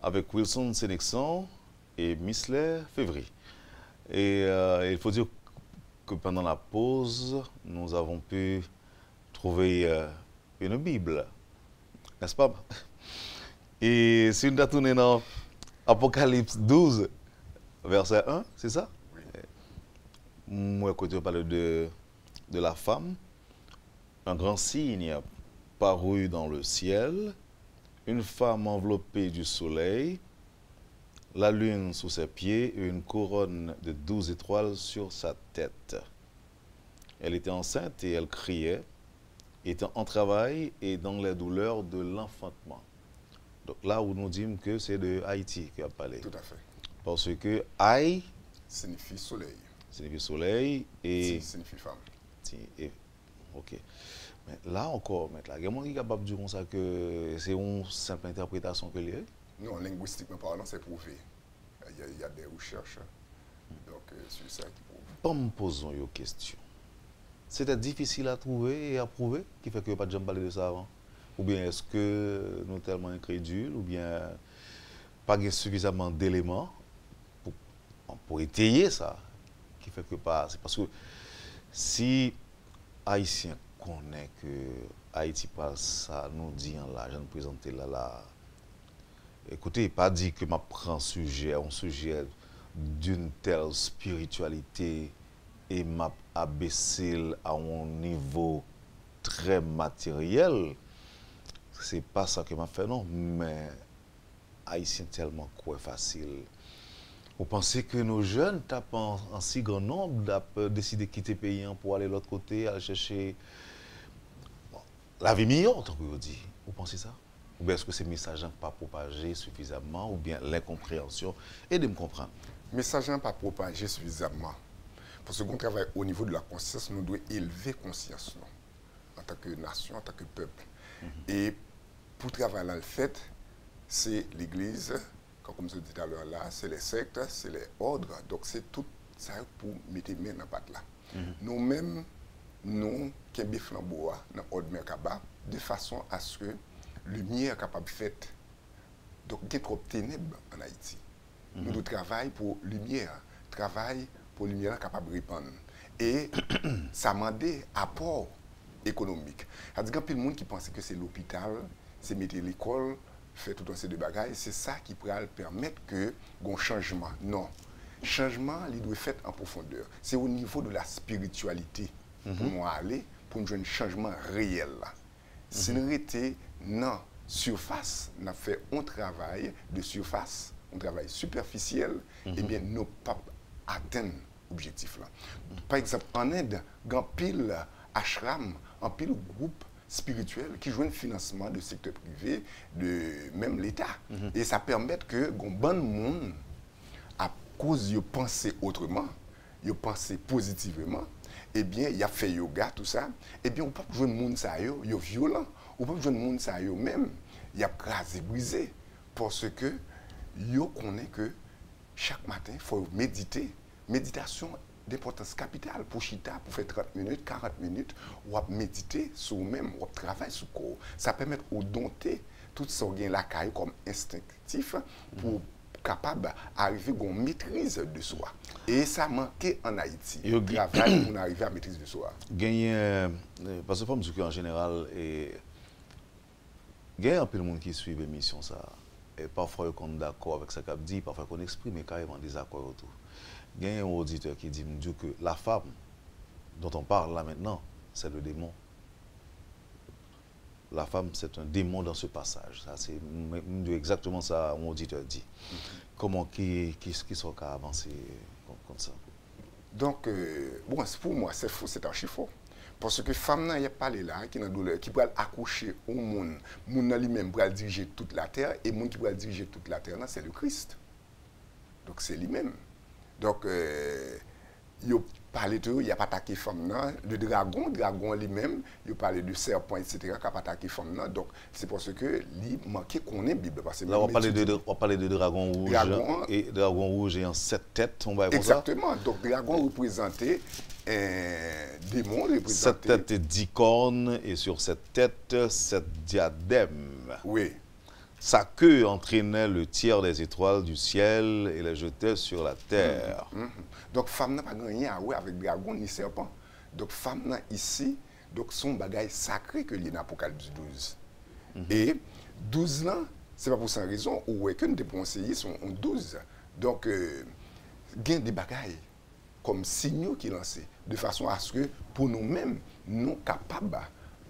avec Wilson Sénexan et Misley Février. Et il faut dire que pendant la pause, nous avons pu trouver une Bible, n'est-ce pas? Et si nous avons tourné dans Apocalypse 12, verset 1, c'est ça? Oui. Moi, quand tu parles de la femme, un grand signe parut dans le ciel, une femme enveloppée du soleil, la lune sous ses pieds et une couronne de 12 étoiles sur sa tête. Elle était enceinte et elle criait, étant en travail et dans les douleurs de l'enfantement. Donc là où nous disons que c'est de Haïti qui a parlé. Tout à fait. Parce que Haï signifie soleil. Signifie soleil et... signifie femme. Ok. Mais là encore, il y a quelqu'un qui est capable de dire ça que c'est une simple interprétation que l'est? Non, linguistiquement parlant, c'est prouvé. Il y a des recherches donc, sur ça qui prouvent. Pas me posons une question. C'était difficile à trouver et à prouver, qui fait que pas de jamais parler de ça avant? Ou bien est-ce que nous sommes tellement incrédules, ou bien pas suffisamment d'éléments pour étayer ça, qui fait que pas... C'est parce que si Haïtien connaît que Haïti parle ça, nous dit en là, je ne présente là. Écoutez, pas dit que je prends un sujet d'une telle spiritualité et m'a abaissé à un niveau très matériel. C'est pas ça que m'a fait, non. Mais Haïtien tellement quoi facile. Vous pensez que nos jeunes tapent en si grand nombre, décidé de quitter le pays pour aller de l'autre côté, aller chercher la vie meilleure, tant que vous dites. Vous pensez ça? Ou bien est-ce que ces messages n'ont pas propagé suffisamment, ou bien l'incompréhension? Aidez-moi à comprendre. Messages n'ont pas propagé suffisamment. Parce que quand on travaille au niveau de la conscience, nous devons élever conscience en tant que nation, en tant que peuple. Et pour travailler dans le fait, c'est l'Église, comme je disais tout à l'heure là, c'est les sectes, c'est les ordres. Donc c'est tout ça pour mettre les mains dans la patte là. Nous-mêmes, nous, qui sommes flambeaux dans l'ordre Merkaba, de façon à ce que lumière capable de faire. Donc il y a trop de ténèbres en Haïti. nous devons travailler pour lumière, travail pour lumière capable de répandre. Et ça m'a demandé apport économique. C'est-à-dire qu'il y a plein de monde qui pense que c'est l'hôpital, c'est mettre l'école, faire tout un série de bagages, c'est ça qui pourra permettre que un changement. Non. Changement, il doit être fait en profondeur. C'est au niveau de la spiritualité pour nous aller, pour nous jouer un changement réel. Si nous étions dans surface, nous avons fait un travail de surface, un travail superficiel, eh bien, nous ne pouvons pas atteindre l'objectif là. Par exemple, en Inde, il y a un pile ashram, un pile groupe spirituel qui joue un financement du secteur privé, de même l'État. Et ça permet que un bon monde, à cause de penser autrement, de penser positivement, eh bien, il a fait yoga, tout ça, eh bien, on peut jouer le monde ça, il est violent. On peut jouer le monde ça, même, il a crasé, brisé, parce que yo connaît que chaque matin, il faut méditer. Méditation d'importance capitale pour chita, pour faire 30 minutes, 40 minutes, ou à méditer sur vous-même, ou à travailler sur le corps. Ça permet de dompter tout ce qui est là comme instinctif pour capable d'arriver à une maîtrise de soi. Et ça manquait en Haïti. Le travail pour arriver à la maîtrise de soi. Parce que en général, il y a un peu de monde qui suit l'émission. Et parfois, on est d'accord avec ce qu'il dit, parfois, on exprime carrément des accords autour. Il y a un auditeur qui dit que la femme dont on parle là maintenant, c'est le démon. La femme, c'est un démon dans ce passage. Ça, c'est exactement ça mon auditeur dit. Comment qui sont qu'à avancer comme ça? Donc, bon, pour moi, c'est faux, c'est archi faux. Parce que femme n'a pas là qui n'a douleur, qui peut accoucher au monde. Le monde lui-même peut diriger toute la terre, et le monde qui peut diriger toute la terre, c'est le Christ. Donc, c'est lui-même. Donc, il parle de il n'y a pas attaqué femme, le dragon lui-même, il parle de serpent, etc., qui n'a pas attaqué femme. Donc, c'est parce que il manquait qu'on ait Bible. Là, on parle de dragon rouge. Et dragon rouge ayant 7 têtes, on va exactement. Donc, dragon représentait un démon. 7 têtes 10 cornes, et sur cette tête, 7 diadèmes. Oui. Sa queue entraînait le tiers des étoiles du ciel et les jetait sur la terre. Donc, femme n'a pas gagné à voir avec dragon ni serpent. Donc, femme n'a ici, donc son bagage sacré que l'il y a dans Apocalypse 12. Et 12 là, c'est pas pour cette raison où que nous devons conseiller sont 12. Donc, il y a des bagages comme signaux qui lancent, de façon à ce que pour nous-mêmes, nous sommes capables de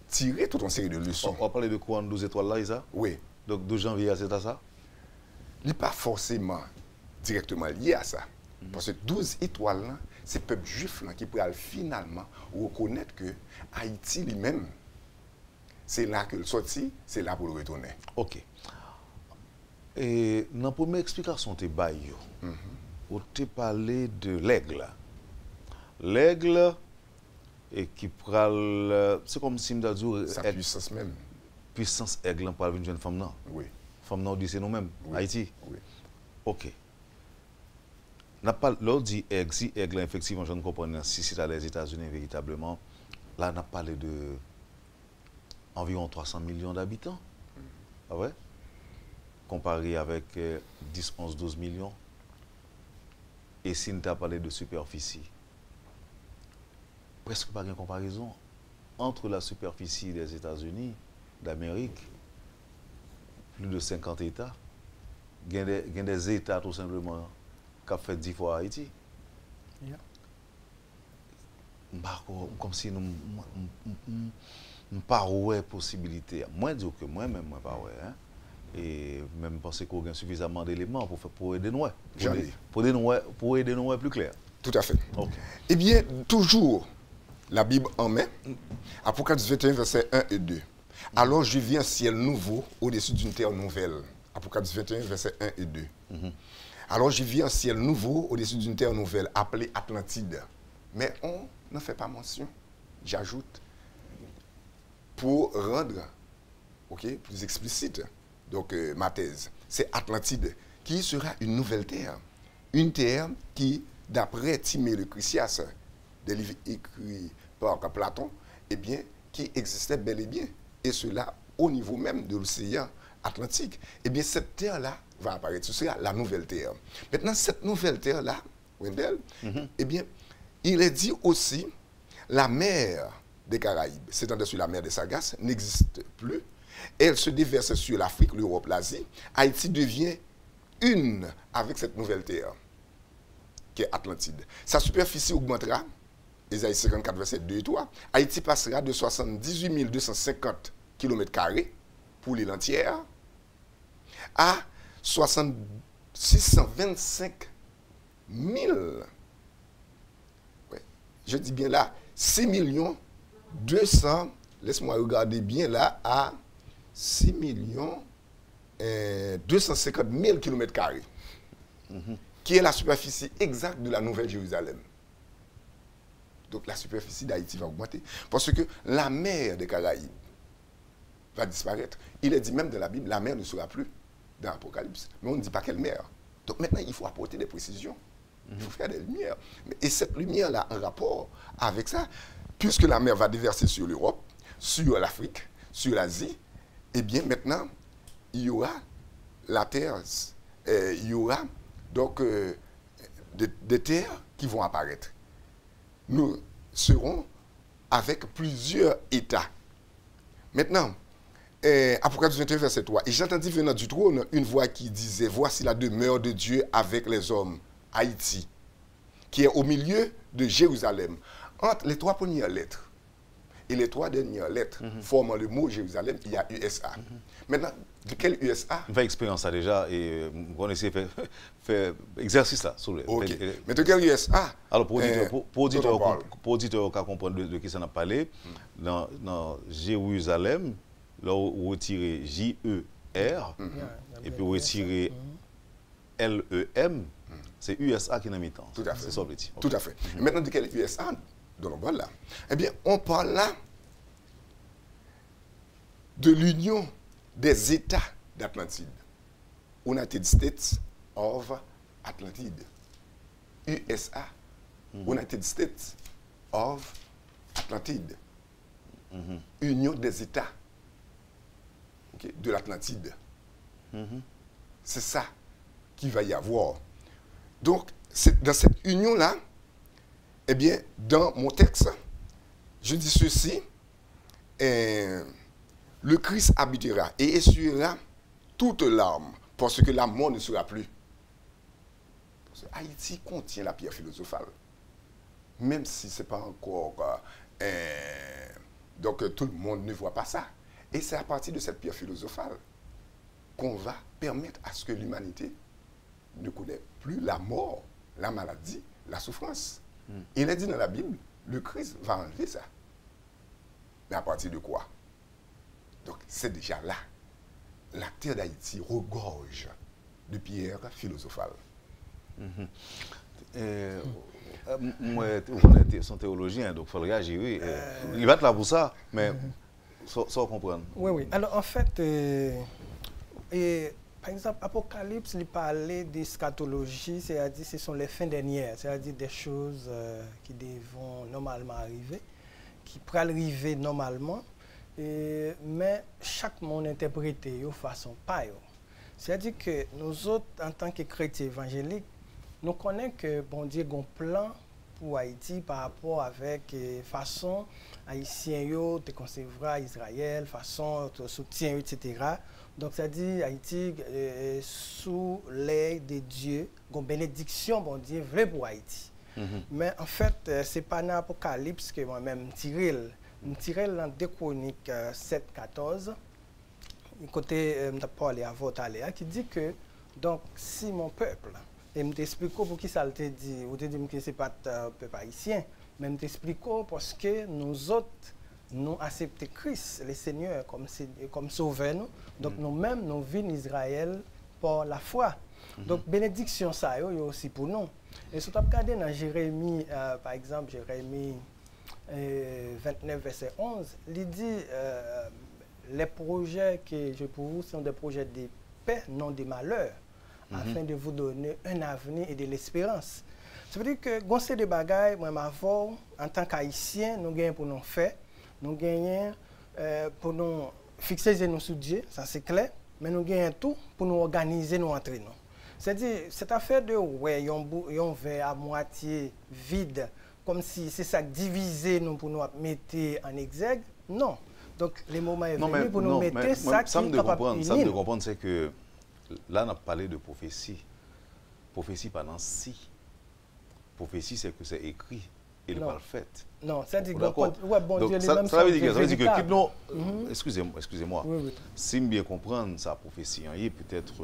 tirer toute une série de leçons. On va parler de quoi en 12 étoiles là, Isa? Oui. Donc, 12 janvier, c'est à ça? Il n'est pas forcément directement lié à ça. Parce que 12 étoiles, c'est le peuple juif là, qui peut finalement reconnaître que Haïti lui-même, c'est là que le sorti, c'est là pour le retourner. OK. Et dans la première explication, tu as parlé de l'aigle. L'aigle, et qui prend. C'est comme si je disais. Sa puissance même. Puissance aigle pour une jeune femme, non? Oui. Femme, non, dit c'est nous-mêmes, oui. Haïti? Oui. OK. L'autre dit aigle, si aigle, effectivement, je ne comprends pas si c'est à les États-Unis véritablement. Là, on a parlé de environ 300 millions d'habitants. Ah ouais? Comparé avec 10, 11, 12 millions. Et si on a parlé de superficie, presque pas de comparaison entre la superficie des États-Unis, d'Amérique, plus de 50 États. Il y a des États tout simplement qui ont fait 10 fois Haïti. Yeah. Comme si nous n'avons pas de possibilité. Moi, je dis que moi-même, je pas hein. Et même penser qu'on a suffisamment d'éléments pour aider nous. Pour aider nous plus clair. Tout à fait. Okay. Eh bien, toujours, la Bible en met, Apocalypse 21, versets 1 et 2. Alors je vis un ciel nouveau au-dessus d'une terre nouvelle. Apocalypse 21, versets 1 et 2. Alors je vis un ciel nouveau au-dessus d'une terre nouvelle, appelée Atlantide. Mais on n'en fait pas mention. J'ajoute, pour rendre plus explicite donc, ma thèse, c'est Atlantide, qui sera une nouvelle terre. Une terre qui, d'après Timée le Critias, des livres écrits par Platon, eh bien, qui existait bel et bien. Et cela au niveau même de l'océan Atlantique. Eh bien, cette terre-là va apparaître. Ce sera la nouvelle terre. Maintenant, cette nouvelle terre-là, Wendell, eh bien, il est dit aussi, la mer des Caraïbes, c'est-à-dire sur la mer des Sargasses, n'existe plus. Elle se déverse sur l'Afrique, l'Europe, l'Asie. Haïti devient une avec cette nouvelle terre, qui est Atlantide. Sa superficie augmentera, Ésaïe 54, verset 2 et 3. Haïti passera de 78 250 km² pour l'île entière à 625 000. Ouais. Je dis bien là, 6 200, laisse-moi regarder bien là, à 6 250 000 km², qui est la superficie exacte de la Nouvelle-Jérusalem. Donc la superficie d'Haïti va augmenter. Parce que la mer des Caraïbes va disparaître. Il est dit même dans la Bible, la mer ne sera plus dans l'Apocalypse. Mais on ne dit pas quelle mer. Donc maintenant, il faut apporter des précisions. Il faut faire des lumières. Et cette lumière-là, en rapport avec ça, puisque la mer va déverser sur l'Europe, sur l'Afrique, sur l'Asie, eh bien maintenant, il y aura la terre, il y aura donc des terres qui vont apparaître. Nous serons avec plusieurs États. Maintenant, Apocalypse 21, verset 3. Et j'entendis venant du trône une voix qui disait, voici la demeure de Dieu avec les hommes, Haïti, qui est au milieu de Jérusalem. Entre les 3 premières lettres et les 3 dernières lettres formant le mot Jérusalem, il y a USA. Maintenant, de quel USA? On fait expérience ça déjà et on essaie de faire exercice là. Ok. Mais de quel USA? Alors, pour auditeur qui comprend de qui ça n'a parlé, dans Jérusalem, là où on retire J-E-R, et puis on retire L-E-M, c'est USA qui est dans mi-temps. Tout à fait. C'est ça, petit. Tout à fait. Et maintenant, de quel USA dont on parle là? Eh bien, on parle là de l'union des États d'Atlantide. United States of Atlantide. USA. United States of Atlantide. Union des États de l'Atlantide. C'est ça qu'il va y avoir. Donc, dans cette union-là, eh bien, dans mon texte, je dis ceci, le Christ habitera et essuiera toute larme, parce que la mort ne sera plus. Parce que Haïti contient la pierre philosophale, même si ce n'est pas encore... donc, tout le monde ne voit pas ça. Et c'est à partir de cette pierre philosophale qu'on va permettre à ce que l'humanité ne connaisse plus la mort, la maladie, la souffrance. Il est dit dans la Bible, le Christ va enlever ça. Mais à partir de quoi? Donc, c'est déjà là. La terre d'Haïti regorge de pierres philosophales. Moi, on son théologien, donc il faut réagir. Oui. Il va être là pour ça, mais sans comprendre. Oui, oui. Alors, en fait, par exemple, Apocalypse, il parlait d'eschatologie, c'est-à-dire ce sont les fins dernières, c'est-à-dire des choses qui devront normalement arriver, qui pourraient arriver normalement, mais chaque monde interprété de façon pas. C'est-à-dire que nous autres, en tant que chrétiens évangéliques, nous connaissons que bon Dieu a un plan pour Haïti par rapport avec façon haïtien de concevoir Israël, façon de soutien, etc. Donc, c'est-à-dire Haïti sous l'œil de Dieu, une bénédiction, bon Dieu, vrai pour Haïti. Mais en fait, ce n'est pas dans l'Apocalypse que moi-même je tire dans 2 Chroniques 7-14, côté Paul et Avotaléa, qui dit que, donc, si mon peuple, et je t'explique pour qui ça te dit, ou te dit que ce n'est pas un peuple haïtien, mais je t'explique parce que nous autres, nous acceptons Christ, le Seigneur, comme sauveur. Donc nous-mêmes, nous vivons Israël par la foi. Donc bénédiction, ça, est aussi pour nous. Et si tu regardes dans Jérémie, par exemple, Jérémie 29, verset 11, il dit les projets que j'ai pour vous sont des projets de paix, non de malheur, afin de vous donner un avenir et de l'espérance. Ça veut dire que, quand c'est des bagailles, moi, en tant qu'Haïtien, nous gagnons pour nous faire. Nous gagnons pour nous fixer nos sous Dieu, ça c'est clair. mais nous gagnons tout pour nous organiser nous entre nous. C'est-à-dire, cette affaire de ouais, un verre à moitié vide, comme si c'est ça diviser nous pour nous mettre en exergue, non. Donc, les moments est venu pour nous mettre ça qui est capable de ça de comprendre, c'est que là, on a parlé de prophétie. Prophétie pendant si. Prophétie, c'est que c'est écrit et il n'est pas le fait. Non, c'est-à-dire que ouais, bon Dieu, ça veut dire que non, excusez-moi, oui. Si je bien comprendre sa prophétie, peut-être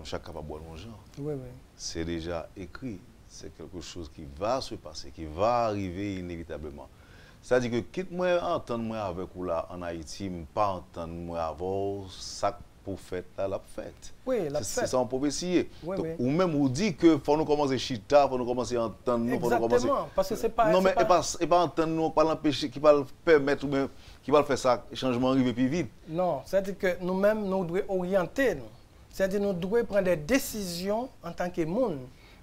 chaque capable de boire genre. Oui. C'est déjà écrit. C'est quelque chose qui va se passer, qui va arriver inévitablement. C'est-à-dire que quitte moi entendre moi avec ou là en Haïti, pas entendre moi avant ça pour faire la fête. Oui, la fête. C'est ça en prophétie. Oui. Ou même on dit que faut nous commencer chita, faut nous commencer à entendre nous, faut nous commencer. Exactement, parce que c'est pas. Non mais et pas entendre nous, pas l'empêcher, qui va le permettre ou même qui va le faire ça, changement arriver plus vite. Non, c'est-à-dire que nous-mêmes nous devons orienter nous. C'est-à-dire nous devons prendre des décisions en tant que monde.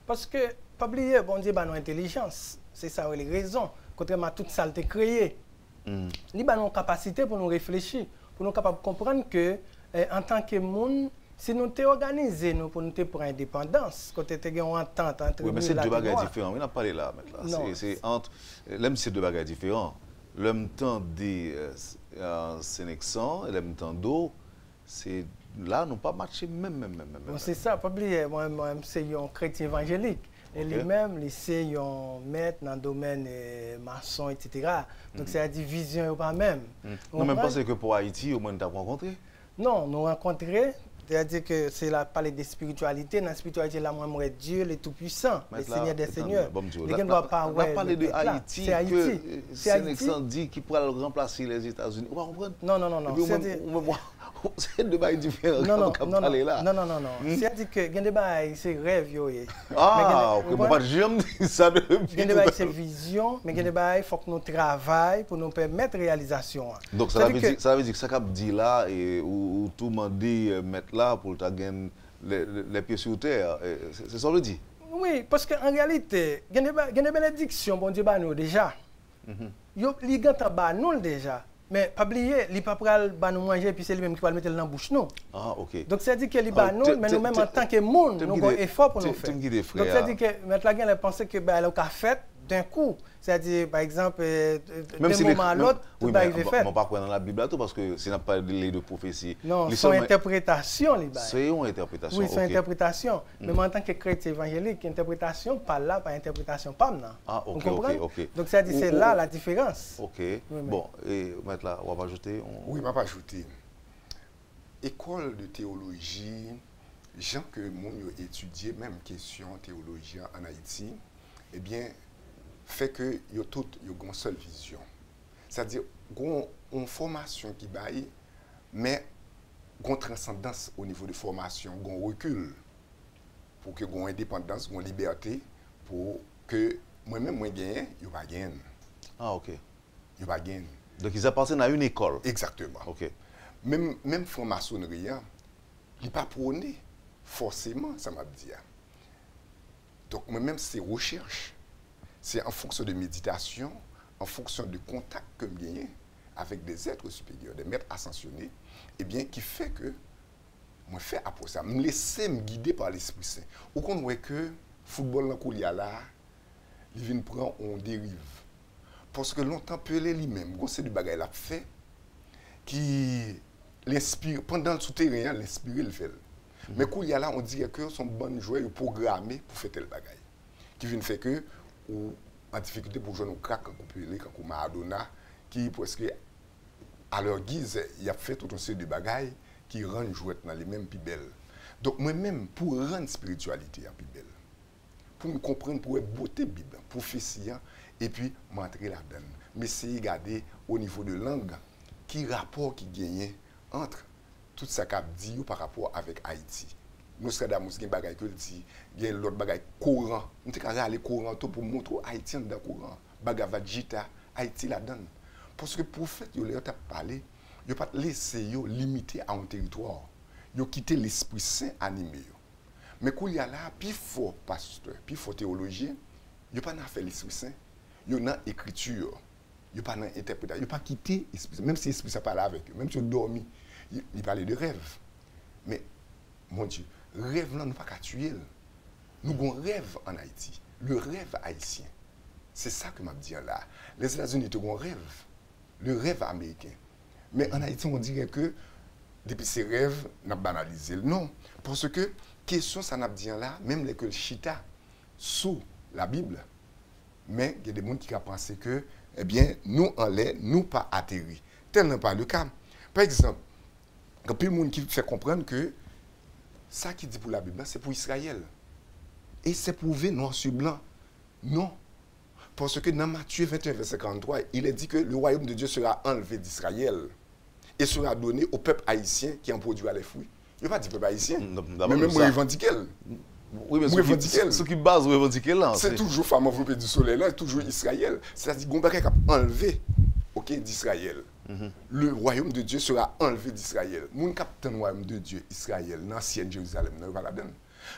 Parce que pas oublier, bon Dieu, nos intelligence, c'est ça les raisons. Contrairement à toute ça, été créé. Il a une capacité pour nous réfléchir, pour nous capables de comprendre que, en tant que monde, si nous sommes organisés pour nous prendre indépendance, quand nous avons une entente entre nous. Oui, mais c'est deux bagages différents. On a parlé là, maintenant. C'est entre. L'homme, c'est deux bagages différents. L'homme temps des Sénexans et l'homme temps d'eau, c'est. Là, nous pas matché même. C'est ça, pas oublier. Moi, c'est un chrétien évangélique. Et lui-même, c'est un maître dans le domaine maçon, etc. Donc, c'est la division pas même. Non, même pas que pour Haïti, au moins, nous avons rencontré? Non, nous rencontré. C'est-à-dire que c'est la parler de spiritualité. Dans la spiritualité, là, moi, je Dieu, le Tout-Puissant, le Seigneur des Seigneurs. On a parlé de Haïti, c'est Haïti. C'est dit qui pourrait remplacer les États-Unis. Non. C'est deux bails différents. Non. C'est-à-dire que c'est rêve. Ok, bon, pas j'aime ça depuis. C'est vision, mais il faut que nous travaillions pour nous permettre la réalisation. Donc ça veut dire que ça qu'a dit là, ou tout le monde dit mettre là pour gagner les pieds sur terre. C'est ça que je dis? Oui, parce qu'en réalité, il y a des bénédictions, bon Dieu, nous déjà. Il y a nous déjà. Mais pas oublier, il ne peut pas nous manger, puis c'est lui-même qui va le mettre dans la bouche. Non. Ah, ok. Donc, c'est-à-dire que les nous, mais nous-mêmes en tant que monde, nous avons un effort pour nous faire. Donc, c'est-à-dire que maintenant, il a pensé que elle a fait d'un coup. C'est-à-dire, par exemple, d'un moment à l'autre, tout va arriver fait. On ne va pas dans la Bible parce que ce n'est pas les deux prophéties. Non, c'est une interprétation. C'est une interprétation. Oui, c'est une interprétation. Mais en tant que chrétien évangélique, interprétation, pas là, pas interprétation, pas maintenant. Ah, ok. Donc, c'est là la différence. Ok. Bon, et maintenant, on va ajouter. Oui, on va ajouter. École de théologie, gens que moi j'ai étudié, même question théologie en Haïti, eh bien, fait que yo tout yo une seule vision. C'est-à-dire une formation qui baille, mais une transcendance au niveau de formation, un recul pour que une indépendance, une liberté pour que moi-même moi gagne, yo pas gagne. Ah, ok. Yo pas gagne. Donc ils appartiennent à une école. Exactement. Ok. Même franc-maçonnerie, il n'est pas prôné forcément, ça m'a dit. Donc moi-même c'est recherche. C'est en fonction de méditation, en fonction de contact que je gagne avec des êtres supérieurs, des maîtres ascensionnés, et bien qui fait que moi fais après ça, me laisser me guider par l'Esprit Saint. Ou qu'on voit que football dans il y a là, il vient prendre on dérive. Parce que longtemps pelé lui-même, c'est du bagage l'a fait qui l'inspire pendant le souterrain, l'inspirer le fait. Mais quand il y a là, on dirait que son bon joueur programmé pour faire tel bagage. Qui vient faire que ou en difficulté pour jouer au crack quand Pelé, quand Maradona, qui presque à leur guise, il a fait tout un série de bagailles qui rendent jouer dans les mêmes plus belles. Donc moi-même, pour rendre spiritualité plus belle, pour me comprendre, pour être beauté Bible, prophétie, et puis m'entrer là-dedans. Mais c'est regarder au niveau de langue, qui rapport qui gagne entre tout ça qu'a dit par rapport avec Haïti. Nous sommes des bagages que dit, il y a l'autre bagage courant. Nous sommes aller courant pour montrer Haïtien dans courant. Bhagavad Gita, Haïti la donne. Parce que le prophète, il a parlé, il n'a pas laissé limiter à un territoire. Il a quitté l'Esprit Saint animé. Mais quand il y a là, puis fort pasteur, puis fort théologien, il n'a pas fait l'Esprit Saint. Il a une écriture. Il n'a pas d'interprétation. Il n'a pas quitté l'Esprit Saint. Même si l'Esprit Saint parle avec eux, même si il a dormi. il parlait de rêve. Mais, mon Dieu, rêve là, nous pas qu'à tuer. Nous avons un rêve en Haïti. Le rêve haïtien. C'est ça que m'a dit là. Les États-Unis ont un rêve. Le rêve américain. Mais en Haïti, on dirait que depuis ces rêves, on a banalisé. Non. Parce que, question, ça n'a dit là, même les que chita sous la Bible, mais il y a des gens qui ont pensé que, eh bien, nous, en l'air, nous pas atterri. Tel n'est pas le cas. Par exemple, il y a plus de monde qui fait comprendre que ça qui dit pour la Bible, c'est pour Israël. Et c'est prouvé noir sur blanc. Non. Parce que dans Matthieu 21, verset 43, il est dit que le royaume de Dieu sera enlevé d'Israël et sera donné au peuple haïtien qui en produira les fruits. Il n'y a pas dit peuple haïtien. Mais même moi, revendique. Oui, mais ce qui base revendique là. C'est toujours femme enveloppée du soleil là, toujours Israël. C'est-à-dire qu'on va enlever d'Israël. Le royaume de Dieu sera enlevé d'Israël. Mon capitaine royaume de Dieu, Israël, l'ancienne Jérusalem, dans la donne.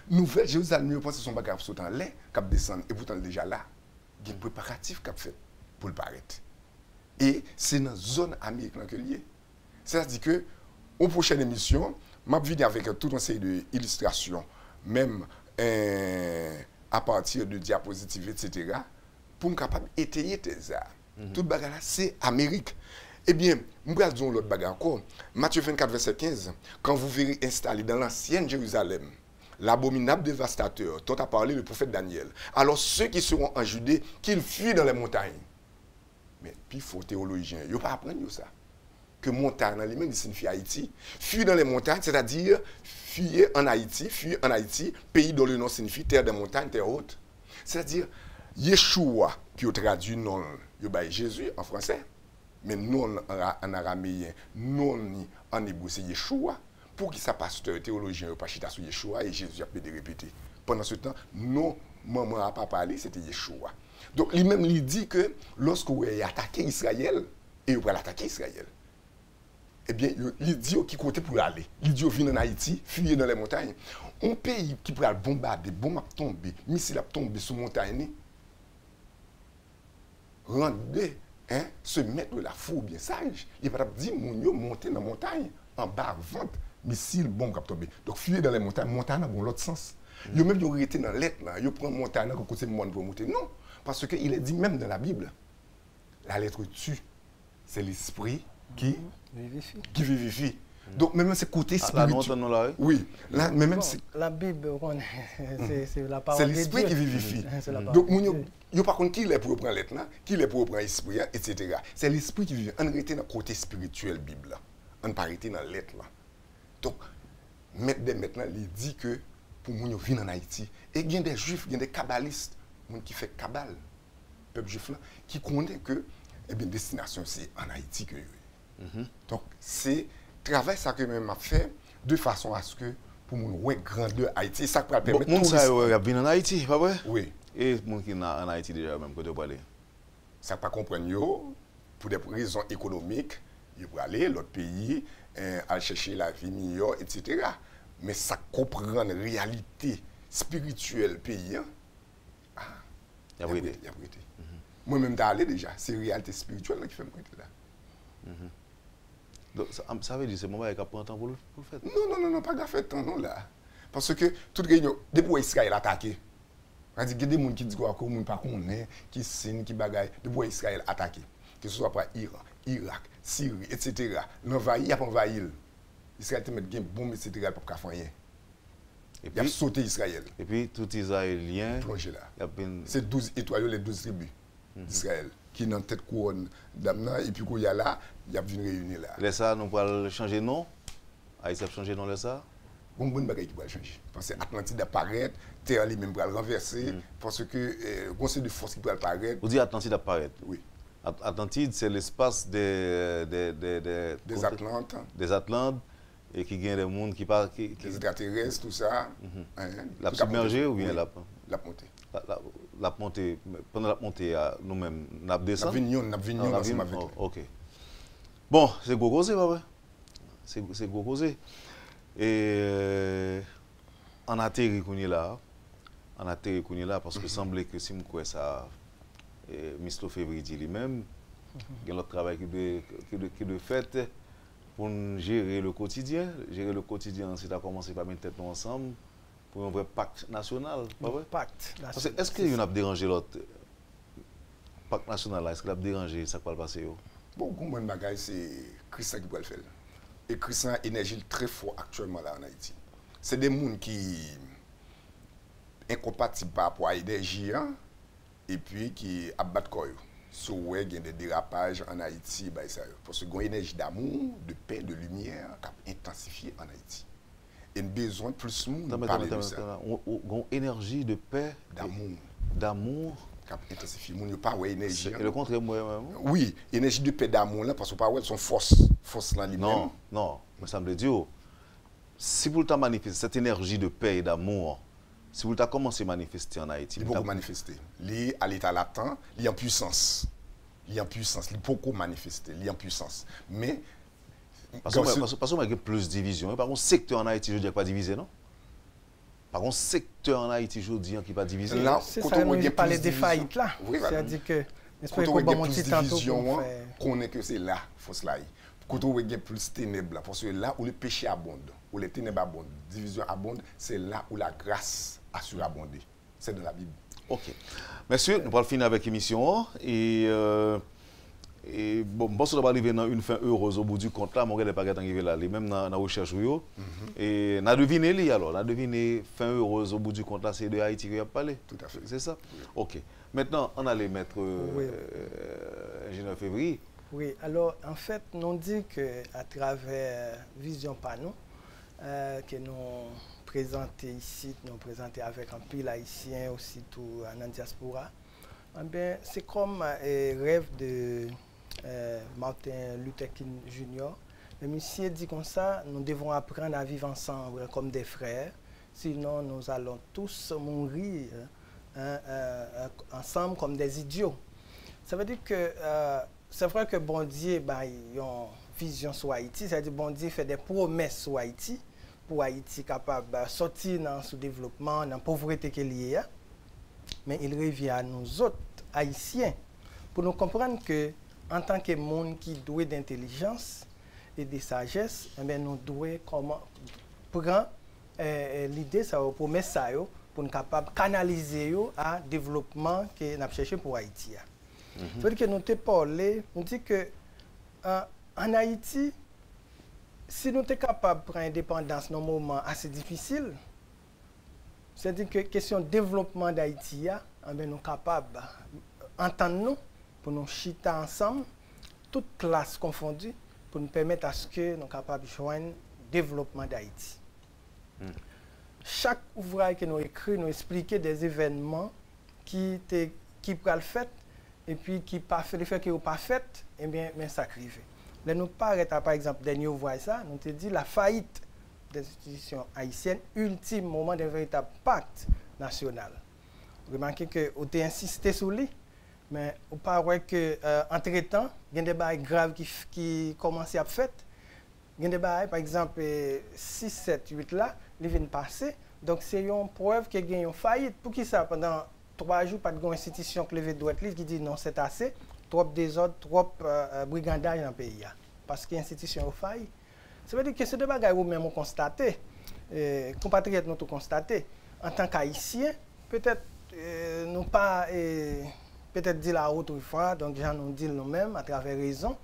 Nouvelle Jérusalem, je pense que son bagage sautant lait, cap descendre, et pourtant déjà là, il y a un préparatif cap fait pour le paraître. Et c'est dans la zone américaine que lié. C'est-à-dire que, aux prochaines émissions, je vais venir avec toute une série d'illustrations, même à partir de diapositives, etc., pour être capable d'étayer tes arts. Tout le bagage là, c'est Amérique. Eh bien, je vais dire l'autre bagage encore. Matthieu 24, verset 15, quand vous verrez installé dans l'ancienne Jérusalem, l'abominable dévastateur dont a parlé le prophète Daniel. Alors ceux qui seront en Judée, qu'ils fuient dans les montagnes. Mais puis il faut théologien, il ne faut pas apprendre ça. Que montagne dans lui-même signifie Haïti. Fuir dans les montagnes, c'est-à-dire fuir en Haïti, pays dont le nom signifie terre des montagnes, terre haute. C'est-à-dire Yeshua, qui est traduit non, Jésus en français, mais non en araméen, non en hébreu, c'est Yeshua. Pour qui ça pasteur, théologien, pas chita sur Yeshua et Jésus a pu de répéter. Pendant ce temps, non, maman n'a pas parlé, c'était Yeshua. Donc, lui-même, il dit que lorsque vous avez attaqué Israël, et vous allez attaquer Israël, eh bien, il dit qui comptait pour aller. Il dit, vient en Haïti, fuyer dans les montagnes. Un pays qui pourrait bombarder, bombe à tomber, missile à tomber sur montagne, rendez, se mettre de la foule bien sage. Il va dire, mon monter dans la montagne, en bas, vente. Missile, bombe qui tomber. Donc, fuyer dans les montagnes, montagne dans l'autre sens. Yo même yo été dans lettre là, yo prend montagne comme côté monde pour monter. Non, parce que il est dit même dans la Bible. La lettre tue. C'est l'esprit qui vivifie. Donc même c'est côté spirituel. Oui, là même c'est la Bible c'est la parole c'est de Dieu. l'esprit qui vivifie. Donc yo par contre qui est pour prendre lettre là, qui est pour prendre esprit etc. C'est l'esprit qui vit. On était dans côté spirituel Bible là. On pas arrêté dans lettre là. Donc, maintenant, il dit que pour nous venir en Haïti, et il y a des juifs, il y a des kabbalistes, qui font kabbale, peuple juif là, qui connaît que eh bien, destination c'est en Haïti que Donc, c'est travail ça que même a fait de façon à ce que pour nous ouais grandeur Haïti, ça peut permettre tout ça venir en Haïti, pas vrai? Oui. Et mon qui en Haïti déjà même côté parler. Ça pas comprendre yo pour des raisons économiques, il peut aller l'autre pays à chercher la vie meilleure, etc. Mais ça comprend la réalité spirituelle pays. Ah, il y a prêté. Moi-même, d'aller déjà, c'est la réalité spirituelle qui fait me prêter là. Donc, ça veut dire que c'est mon qui a pris un temps pour le faire? Non, pas grave, temps, non, là. Parce que toute réunion, depuis Israël attaqué, il y a des gens qui disent quoi, que pas connaît, qui signe, qui bagaille, depuis Israël attaqué, que ce soit par Iran, Irak, Syrie, etc. L'envahi, il n'y a pas envahi. Israël te met des bombes, etc. pour ne faire rien. Il a sauté Israël. Et puis, tout Israélien. Plongé là. C'est 12 étoiles, les 12 tribus d'Israël, qui sont dans tête couronne d'Amna, et puis quand il y a là, il y a une réunion là. Les ça, nous pouvons changer de nom? Haïti a changé de nom, les ça? Bon, bon bagage qui va changer. Parce que Atlantide apparaît, Terre lui-même va renverser, parce que conseil de force qui va apparaître. Vous dites Atlantide apparaît? Oui. Atlantide, c'est l'espace des Atlantes. Des Atlantes, et qui gagne des mondes qui partent. Des extraterrestres, tout ça. La submergée ou bien la montée? La montée. Pendant la montée, nous-mêmes, nous descendons. Nous venons ensemble avec. Ok. Bon, c'est gros causé, pas vrai? C'est gros causé. Et on atterrit qu'on est là. Parce que semblait que si je ça. Mr. Février dit lui-même, il y a notre travail qui doit fait pour gérer le quotidien. Gérer le quotidien, c'est à commencer par mettre tête ensemble pour un vrai pacte national. Pas vrai? Pacte national. Est-ce qu'il y a dérangé l'autre pacte national là? Est-ce qu'il a dérangé ça va le passer? Bon, comme un bagage, c'est Christian qui peut le faire. Et Christian a énergie très fort actuellement là en Haïti. C'est des gens qui sont incompatibles par rapport à l'énergie et puis qui abattent quoi. So, ouais, il y a des dérapages en Haïti, bah, ça, parce qu'il y a une énergie d'amour, de paix, de lumière qui a intensifié en Haïti. Et besoin de plus de monde parler de ça. Une énergie de paix, d'amour, qui a intensifié. Il n'y a pas d'énergie. Et le contraire, moi-même. Oui, énergie de paix, d'amour, là, parce que pas son force là lui-même. Non, mais ça me dit, si vous avez manifesté cette énergie de paix et d'amour, si vous avez commencé à manifester en Haïti, il peut manifester. Il est à l'état latent, il est en puissance. Il est en puissance. Il peut manifester. Il est en puissance. Mais. Parce qu'il y a plus de division. Par contre, secteur en Haïti, je ne dis pas divisé, non? Par contre, secteur en Haïti, je dis qu'il n'est pas divisé. C'est ça, nous avons parlé des faillites là. C'est-à-dire que. Quand on a plus de division, on connaît que c'est là, force là. Quand on a plus de ténèbres, parce que là où le péché abonde, où les ténèbres abondent, division abonde, c'est là où la grâce assure abonder. C'est dans la Bible. Ok. Messieurs, nous allons finir avec l'émission. Et bon, ça va arriver dans une fin heureuse au bout du compte là, mon gars n'est pas arrivé là, même dans la recherche. Et on a deviné lui alors, on a deviné fin heureuse au bout du compte là, c'est de Haïti qu'il a parlé. Tout à fait. C'est ça? Oui. Ok. Maintenant, on allait mettre ingénieur Février. Oui, alors en fait, nous dit qu'à travers Vision Panneau, que nous présentons ici, nous présentons avec un pile haïtien aussi tout en diaspora, c'est comme un rêve de Martin Luther King Jr. Mais monsieur dit comme ça, nous devons apprendre à vivre ensemble comme des frères, sinon nous allons tous mourir ensemble comme des idiots. Ça veut dire que c'est vrai que bon Dieu a une vision sur Haïti, c'est-à-dire bon Dieu fait des promesses sur Haïti pour Haïti capable de sortir dans le sous-développement, dans la pauvreté qu'il y a. Mais il revient à nous autres, Haïtiens, pour nous comprendre que en tant que monde qui doué d'intelligence et de sagesse, nous devons prendre l'idée, la promesse, pour nous capable canaliser à développement que nous cherchons pour Haïti. C'est-à-dire que nous te parlé, nous dit que en Haïti, si nous sommes capables de prendre l'indépendance dans un moment assez difficile, c'est-à-dire que la question de développement d'Haïti, nous sommes capables d'entendre nous, pour nous chiter ensemble, toutes classes confondues, pour nous permettre à ce que nous sommes capables de joindre le développement d'Haïti. Chaque ouvrage que nous écrit, nous explique des événements qui pourraient le faire, et puis qui pas fait, le fait qu'ils n'ont pas fait, eh bien, ça arrive. Là, nous paraît, par exemple, dernier ouvrage, ça, nous te dit la faillite des institutions haïtiennes, ultime moment d'un véritable pacte national. Vous remarquez que vous avez insisté sur lui, mais vous parlez que entre-temps, il y a des choses graves qui commencent à être faites. Il y a des choses, par exemple, 6, 7, 8 là, ils viennent passer. Donc, c'est une preuve qu'il y a une faillite. Pour qui ça? Pendant 3 jours, pas de institution qui levait droite qui dit non, c'est assez. Trop désordre, trop brigandage dans le pays. Parce qu'il y a une institution qui faille. Ça veut dire que c'est des choses que nous-mêmes constatons, compatriotes nous constaté. En tant qu'Haïtiens, peut-être nous pas peut-être dit la haute fois, donc gens nous dit nous-mêmes à travers raison,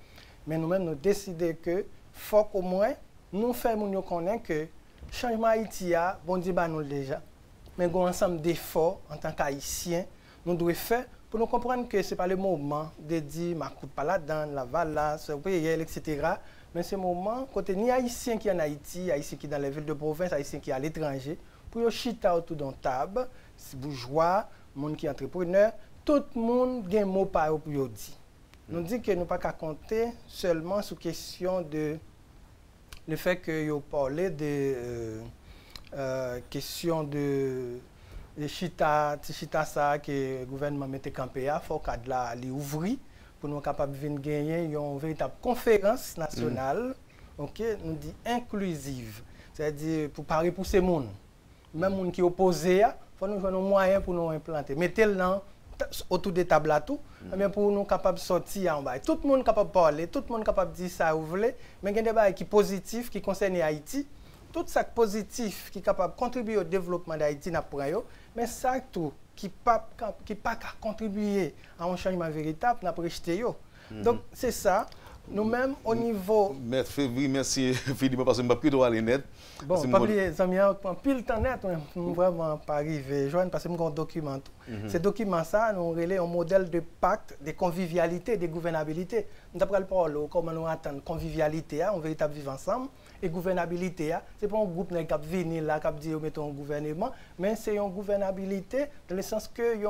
mais nous-mêmes nous décidons que faut qu'au moins nous faisons connaître que le changement Haïti a, bon Dieu nous déjà, mais nous avons un ensemble d'efforts en tant qu'Haïtiens, nous devons faire pour nous comprendre que ce n'est pas le moment de dire ma coupe pas là-dedans, la vala, etc. Mais c'est le moment, côté ni Haïtiens qui en Haïti, Haïtiens qui dans les villes de province, Haïtiens qui à l'étranger, pour y chita autour d'une table, bourgeois, monde qui est entrepreneur, tout le monde a un mot pour dire. Nous disons que nous ne pouvons pas compter seulement sur question de le fait que vous parlez de question de chita ça que le gouvernement mette campé, il faut qu'il les ouvre pour nous capables de gagner une véritable conférence nationale, OK, nous dit inclusive, c'est-à-dire pour parler pour ces monde, même monde qui opposé, il faut nous jouer un moyen pour nous implanter. Mettez-le dans autour des tables à tout, mais pour nous capables de sortir en bas. Tout le monde capable de parler, tout le monde capable de dire ça vous voulez, mais il y a des choses qui sont positifs, qui concernent Haïti. Tout ça positif qui est capable de contribuer au développement d'Haïti, mais ça tout qui pas contribuer à un changement véritable, n'a pas rejeté. Donc c'est ça. Nous-mêmes, au niveau... Merci Philippe, parce que je ne peux pas aller net. Bon, pas oublier, ça m'a pris le temps net, je ne vraiment pas arriver joindre parce que j'ai un document. Ces documents, ça, nous relèvent un modèle de pacte, de convivialité, de gouvernabilité. Nous avons parlé comment nous attendons convivialité, un véritable vivre ensemble, et gouvernabilité, ce n'est pas un groupe qui vient là, qui dit mettons un gouvernement, mais c'est une gouvernabilité dans le sens que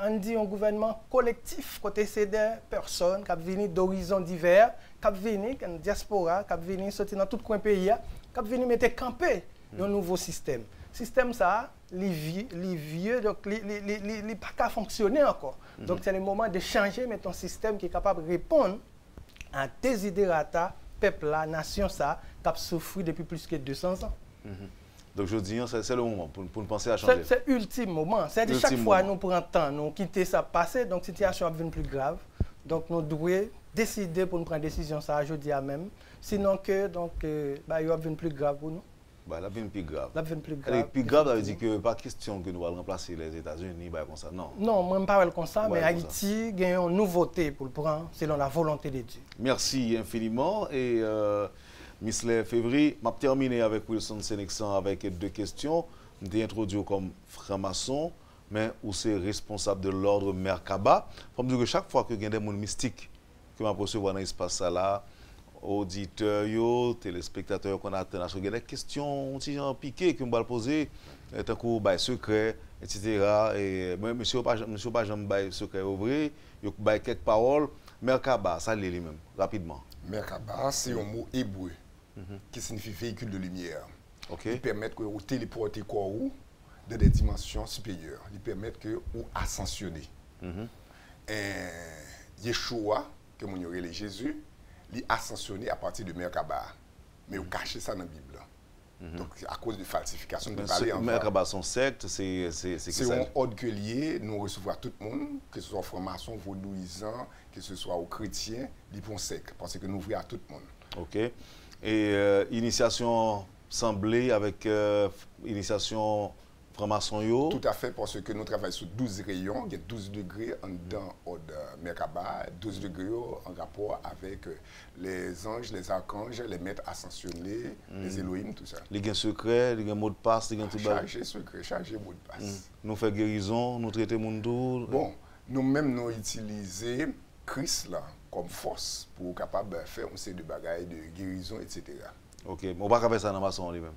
on dit un gouvernement collectif, côté c'est des personnes qui viennent d'horizons divers, qui viennent en diaspora, qui viennent sortir dans tout coin pays, qui viennent mettre camper un nouveau système. Système ça, les vieux, donc il n'est pas qu'à fonctionner encore. Donc c'est le moment de changer, mettre un système qui est capable de répondre à désidérata, peuple, la nation ça, qui a souffert depuis plus que 200 ans. Donc je dis, c'est le moment pour nous penser à changer. C'est l'ultime moment. C'est de chaque fois nous prenons temps, nous quitter ça passer, donc la situation devient plus grave. Donc nous devons décider pour nous prendre une décision ça aujourd'hui même. Sinon que donc il devient plus grave pour nous. Bah, la vie plus grave. La vie plus grave. Et plus grave, ça veut dire que pas question que nous allons remplacer les États-Unis comme ça, non. Non, moi je ne parle pas comme ça, mais Haïti a une nouveauté pour le prendre selon la volonté de Dieu. Merci infiniment et Miss Février, je vais terminer avec Wilson Sénexan avec deux questions. Je t'ai introduit comme franc-maçon, mais aussi responsable de l'ordre Merkaba. Il faut me dire que chaque fois que il y a des gens mystiques que je recevoir dans l'espace là, auditeurs, téléspectateurs qu'on attend, il y a des questions piquées que je vais poser, tant que secret, etc. Et moi, monsieur pas jamais secret ouvert, il y a quelques paroles. Merkaba, ça l'est lui-même, rapidement. Merkaba, c'est un mot hébreu qui signifie véhicule de lumière. Okay. Il permet que vous téléportez corps de des dimensions supérieures. Il permet que vous ascensionnez. Yeshua, que mon les Jésus, il ascensionné à partir de Merkaba. Mais vous cachez ça dans la Bible. Donc, à cause de falsification, de parler en Merkaba, son secte, c'est un ordre que lié, nous recevons tout le monde, que ce soit franc-maçon, vaudouisant, que ce soit aux chrétiens, ils font secte, parce que nous ouvrons à tout le monde. OK. Et initiation semblée avec initiation franc-maçon. Tout à fait, parce que nous travaillons sur 12 rayons, il y a 12 degrés en dedans de Merkaba, 12 degrés en rapport avec les anges, les archanges, les maîtres ascensionnés, les Elohim, tout ça. Il y a un secret, il y a un mot de passe, il y a un tout bas. Chargé secret, chargé mot de passe. Nous faisons guérison, nous traitons le monde. Bon, nous-mêmes, nous utilisons Christ là comme force pour être capable de faire un série de bagailles de guérison, etc. OK, on ne va pas faire ça dans la maçon lui-même.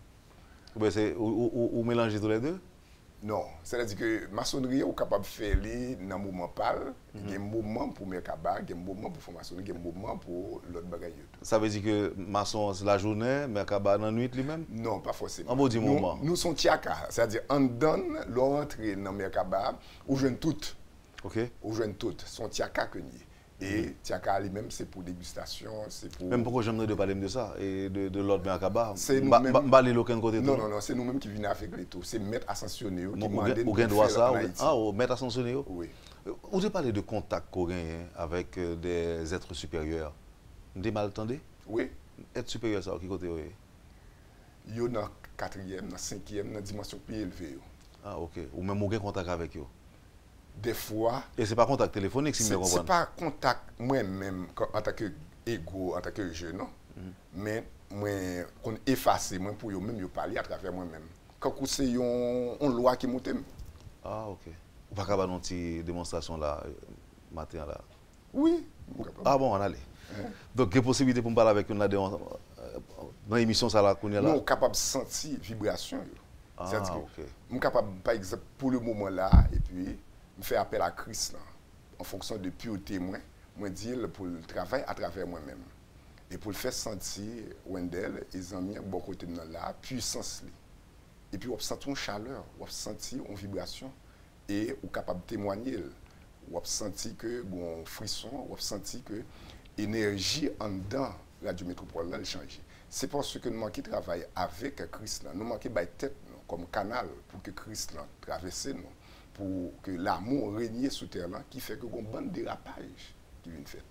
Ou mélanger tous les deux? Non, c'est-à-dire que maçonnerie est capable de faire dans un moment pâle, il y a un moment pour Merkaba, il y a un moment pour franc-maçonnerie, il y a un moment pour l'autre bagaille. Ça veut dire que maçon c'est la journée, Merkaba dans la nuit lui-même? Non, pas forcément. En bon du moment. Nous sommes tiaka, c'est-à-dire on donne l'entre dans Merkaba, ou jeune toutes. OK. Ou jeune toutes, son tiaka que ni. Et tiaka lui-même c'est pour dégustation, c'est pour... Même pourquoi j'aimerais de parler de ça et de l'ordre Merkaba? C'est nous-mêmes... Pas aucun côté. Non, c'est nous-mêmes qui venons avec les tout. C'est maître ascensionné qui demandent de faire ça. Maître ascensionné. Oui. Vous avez parlé de contact qu'on gagne avec des êtres supérieurs. Vous avez mal entendu? Oui. Être supérieur, ça, qui côté? Il y a dans la 4e, dans la 5e, dans la dimension plus élevée. Ah, OK. Ou même vous avez contact avec eux? Des fois... Et ce n'est pas contact téléphonique, si je me comprends? Ce n'est pas contact moi-même en tant qu'ego, en tant que jeune, non? Mais moi, on efface, moi, pour eux-mêmes parler à travers moi-même. Quand c'est une loi qui monte. Ah, OK. Vous ne pouvez pas faire une petite démonstration là, matin là? Oui. Ah bon, on allait. Donc, il y a possibilité pour me parler avec une là dans l'émission ça là qu'on est là? Non, capable de sentir vibration. Ah, OK. Je suis capable, par exemple, pour le moment là, et puis... Je fais appel à Christ là, en fonction de pureté, moi dire pour le travail à travers moi-même. Et pour le faire sentir, Wendell, les amis, bon côté de la puissance. Et puis, on sent une chaleur, on sent une vibration. Et on est capable de témoigner. On sent que bon frisson, on sent que l'énergie en dedans de la métropole là, elle change. C'est parce que nous manquons de travail avec Christ là. Nous manquons de tête comme canal pour que Christ là traverse nous. pour que l'amour règne sous terre là, qui fait que qu'on bande dérapage qui vient fait.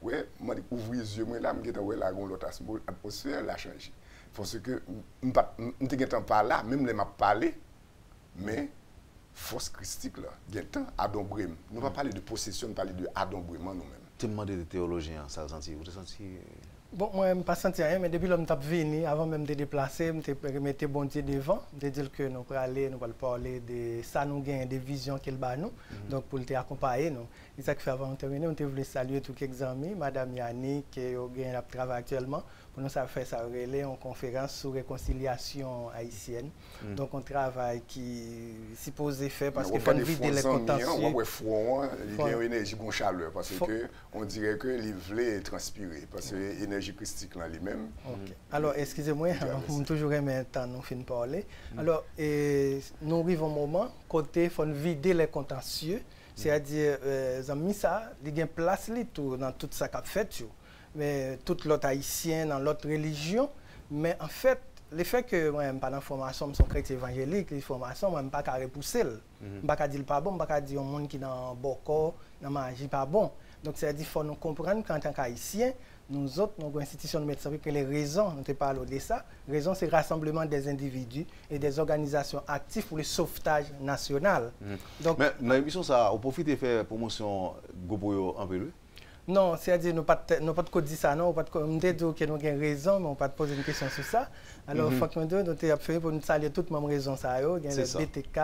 Ouais, moi ouvrir les yeux moi là, me ouais là l'autre atmosphère l'a changé. Parce que m'te pas là, même les m'a parlé, mais force christique là, gen temps adombrem. Nous pas parler de possession, nous parler de adombrement nous-mêmes. Tu me demandé des théologiens, ça senti, vous senti Bon, moi, je n'ai pas senti rien, mais depuis que je suis venu, avant même de déplacer, je remettais bon Dieu devant. Je dire que nous allons parler de ça, nous avons des visions qu'il bat nous. Donc, pour te accompagner, nous. Et ça qui fait avant de terminer, on voulait saluer tous les amis, Madame Yannick, qui travaille actuellement. Pour nous, ça fait ça relais en conférence sur réconciliation haïtienne. Donc, on travaille qui est supposé faire parce qu'il faut vider les contentieux. On voit front, il y a une énergie, une chaleur, parce que on dirait que les voulait transpirer, parce que l'énergie christique là lui-même. Alors, excusez-moi, on toujours aimé temps nous fin parler. Alors, nous arrivons au moment côté faut vider les contentieux, c'est-à-dire amis ça, il y a une place dans tout ça qu'a fait. Mais tout l'autre haïtien dans l'autre religion, mais en fait, le fait que moi n'ai pas d'information, je suis chrétien évangélique, l'information, moi n'ai pas qu'à repousser. Je ne pas dire pas bon, je ne pas dire un monde qui dans boko, dans magie pas bon. Donc c'est-à-dire qu'il faut nous comprendre qu'en tant qu'haïtiens, nous autres, nos institutions de médecins, que les raisons, on te parle de ça, raison c'est le rassemblement des individus et des organisations actives pour le sauvetage national. Donc, mais dans l'émission ça, on profite de faire promotion Goboyo en PLE. Non, c'est-à-dire nous pas de dire ça, non, on pas de dire que nous avons raison, mais on pas de poser une question sur ça. Alors, il faut que nous avons fait pour nous saluer toutes les mêmes raisons, il y a le BTK,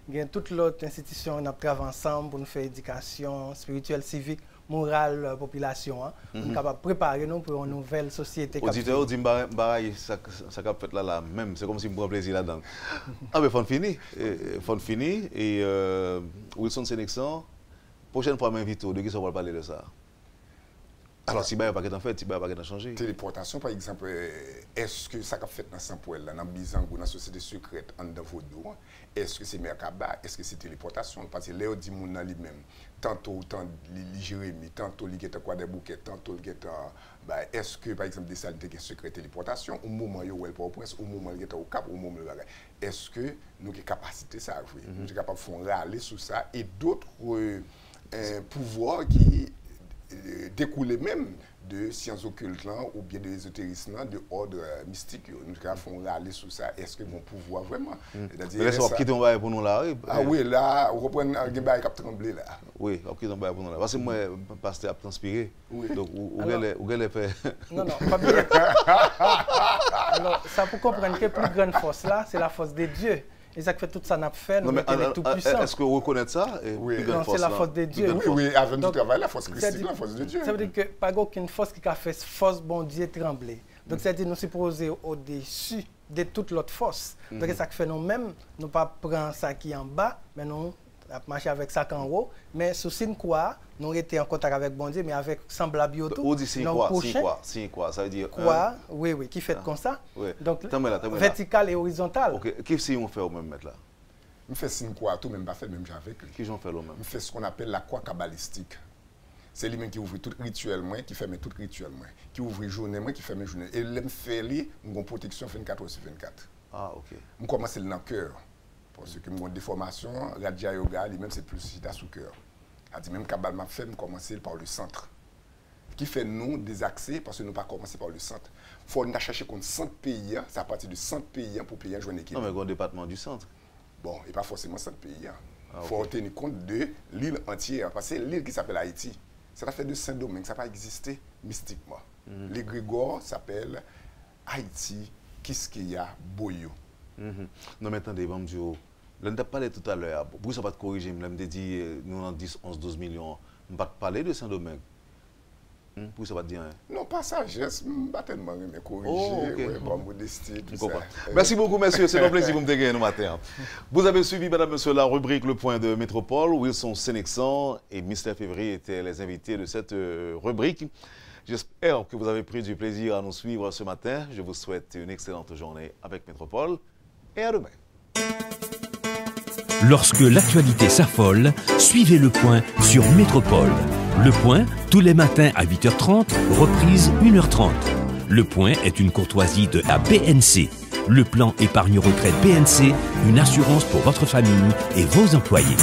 il y a toute l'autre institution, on a travaillé ensemble pour nous faire éducation spirituelle, civique, morale, population, pour nous capables de préparer nous pour une nouvelle société. Auditeur, dit ça qu'a fait là, même, c'est comme si je me prends plaisir là-dedans. Ah, mais fun fini, et Wilson Sénexan, prochaine fois, m'invite, de qui on va parler de ça? Alors, si vous n'avez pas en fait, si vous n'avez pas changé. Téléportation, par exemple, est-ce que ça a fait dans Saint-Paul, dans Bizango, dans la société secrète, en Vaudou, est-ce que c'est Merkaba, est-ce que c'est téléportation? Parce que Léo dit mon lui-même, tantôt Jérémy, tantôt il y a quoi des bouquets, tantôt il y a est-ce que, par exemple, des salles de secret téléportation, au moment où il y a au prince, au moment où il y a au cap, au moment où il y a est-ce que nous avons capacité ça à jouer? Nous sommes capables de faire râler sur ça et d'autres pouvoirs qui découler même de sciences occultes ou bien de l'ésotérisme, de ordre mystique. Nous avons râler sur ça. Est-ce que mon pouvoir vraiment? Laisse-moi quitter un bail pour nous là. Ah oui, là, on reprend un bail qui a tremblé là. Oui, on quitte un bail pour nous là. Parce que moi, pasteur a transpiré. Donc, où est-ce fait? Non, pas bien. Alors, ça pour comprendre que la plus grande force là, c'est la force de Dieu. Et ça fait tout ça n'a fait, nous sommes tout puissants. Est-ce que vous reconnaissez ça? Oui, c'est la force de Dieu. Oui, avec nous travail, la force christique, la force de Dieu. Ça veut dire que pas aucune force qui a fait force bon Dieu trembler. Donc c'est-à-dire nous sommes posés au-dessus de toute l'autre force. Donc ça fait nous-mêmes, nous ne pas prendre ça qui est en bas, mais nous marcher avec ça en haut. Mais sous signe quoi, nous étions en contact avec bon Dieu, mais avec semblable autour. On dit c'est quoi? Ça veut dire quoi? Oui, qui fait comme ça. Donc vertical et horizontal. Ok, qu'est-ce qu'on fait au même mettre là? On fait signe quoi, tout même pas fait même avec lui. Qui j'en fais le même? On fait ce qu'on appelle la croix kabbalistique. C'est lui-même qui ouvre tout rituellement, qui ferme tout rituellement, qui ouvre journée, qui ferme journée. Et l'aime fait lui, une protection 24 heures sur 24. Ah, ok. On commence dans le cœur. Parce que mon déformation, Raja Yoga, lui-même, c'est plus sous cœur. Même Kabbalah m'a fait commencer par le centre. Qui fait nous des accès parce que nous pas commencer par le centre. Il faut chercher contre 100 pays, c'est à partir de 100 pays pour payer un journée équipe. Non, mais le département du centre. Bon, et pas forcément 100 pays. Il faut tenir compte de l'île entière. Parce que l'île qui s'appelle Haïti, ça a fait de Saint-Domingue, ça n'a pas existé mystiquement. Les Grégor s'appellent Haïti, Kiskeya, Boyo. Non, mais attendez, je ne t'ai pas parlé tout à l'heure. Pour ça, pas de corriger, je me dit nous en 10, 11, 12 millions. Je ne pas parler de Saint-Domingue. Pour ça, pas dire. Non, pas ça, je ne pas tellement corriger. Bon, modestie, tout ça. Merci beaucoup, messieurs. C'est un plaisir de vous me matin. Vous avez suivi, mesdames, messieurs, la rubrique Le Point de Métropole. Wilson Sénexan et Mr. Février étaient les invités de cette rubrique. J'espère que vous avez pris du plaisir à nous suivre ce matin. Je vous souhaite une excellente journée avec Métropole et à demain. Lorsque l'actualité s'affole, suivez Le Point sur Métropole. Le Point, tous les matins à 8h30, reprise 1h30. Le Point est une courtoisie de la BNC. Le plan épargne retraite BNC, une assurance pour votre famille et vos employés.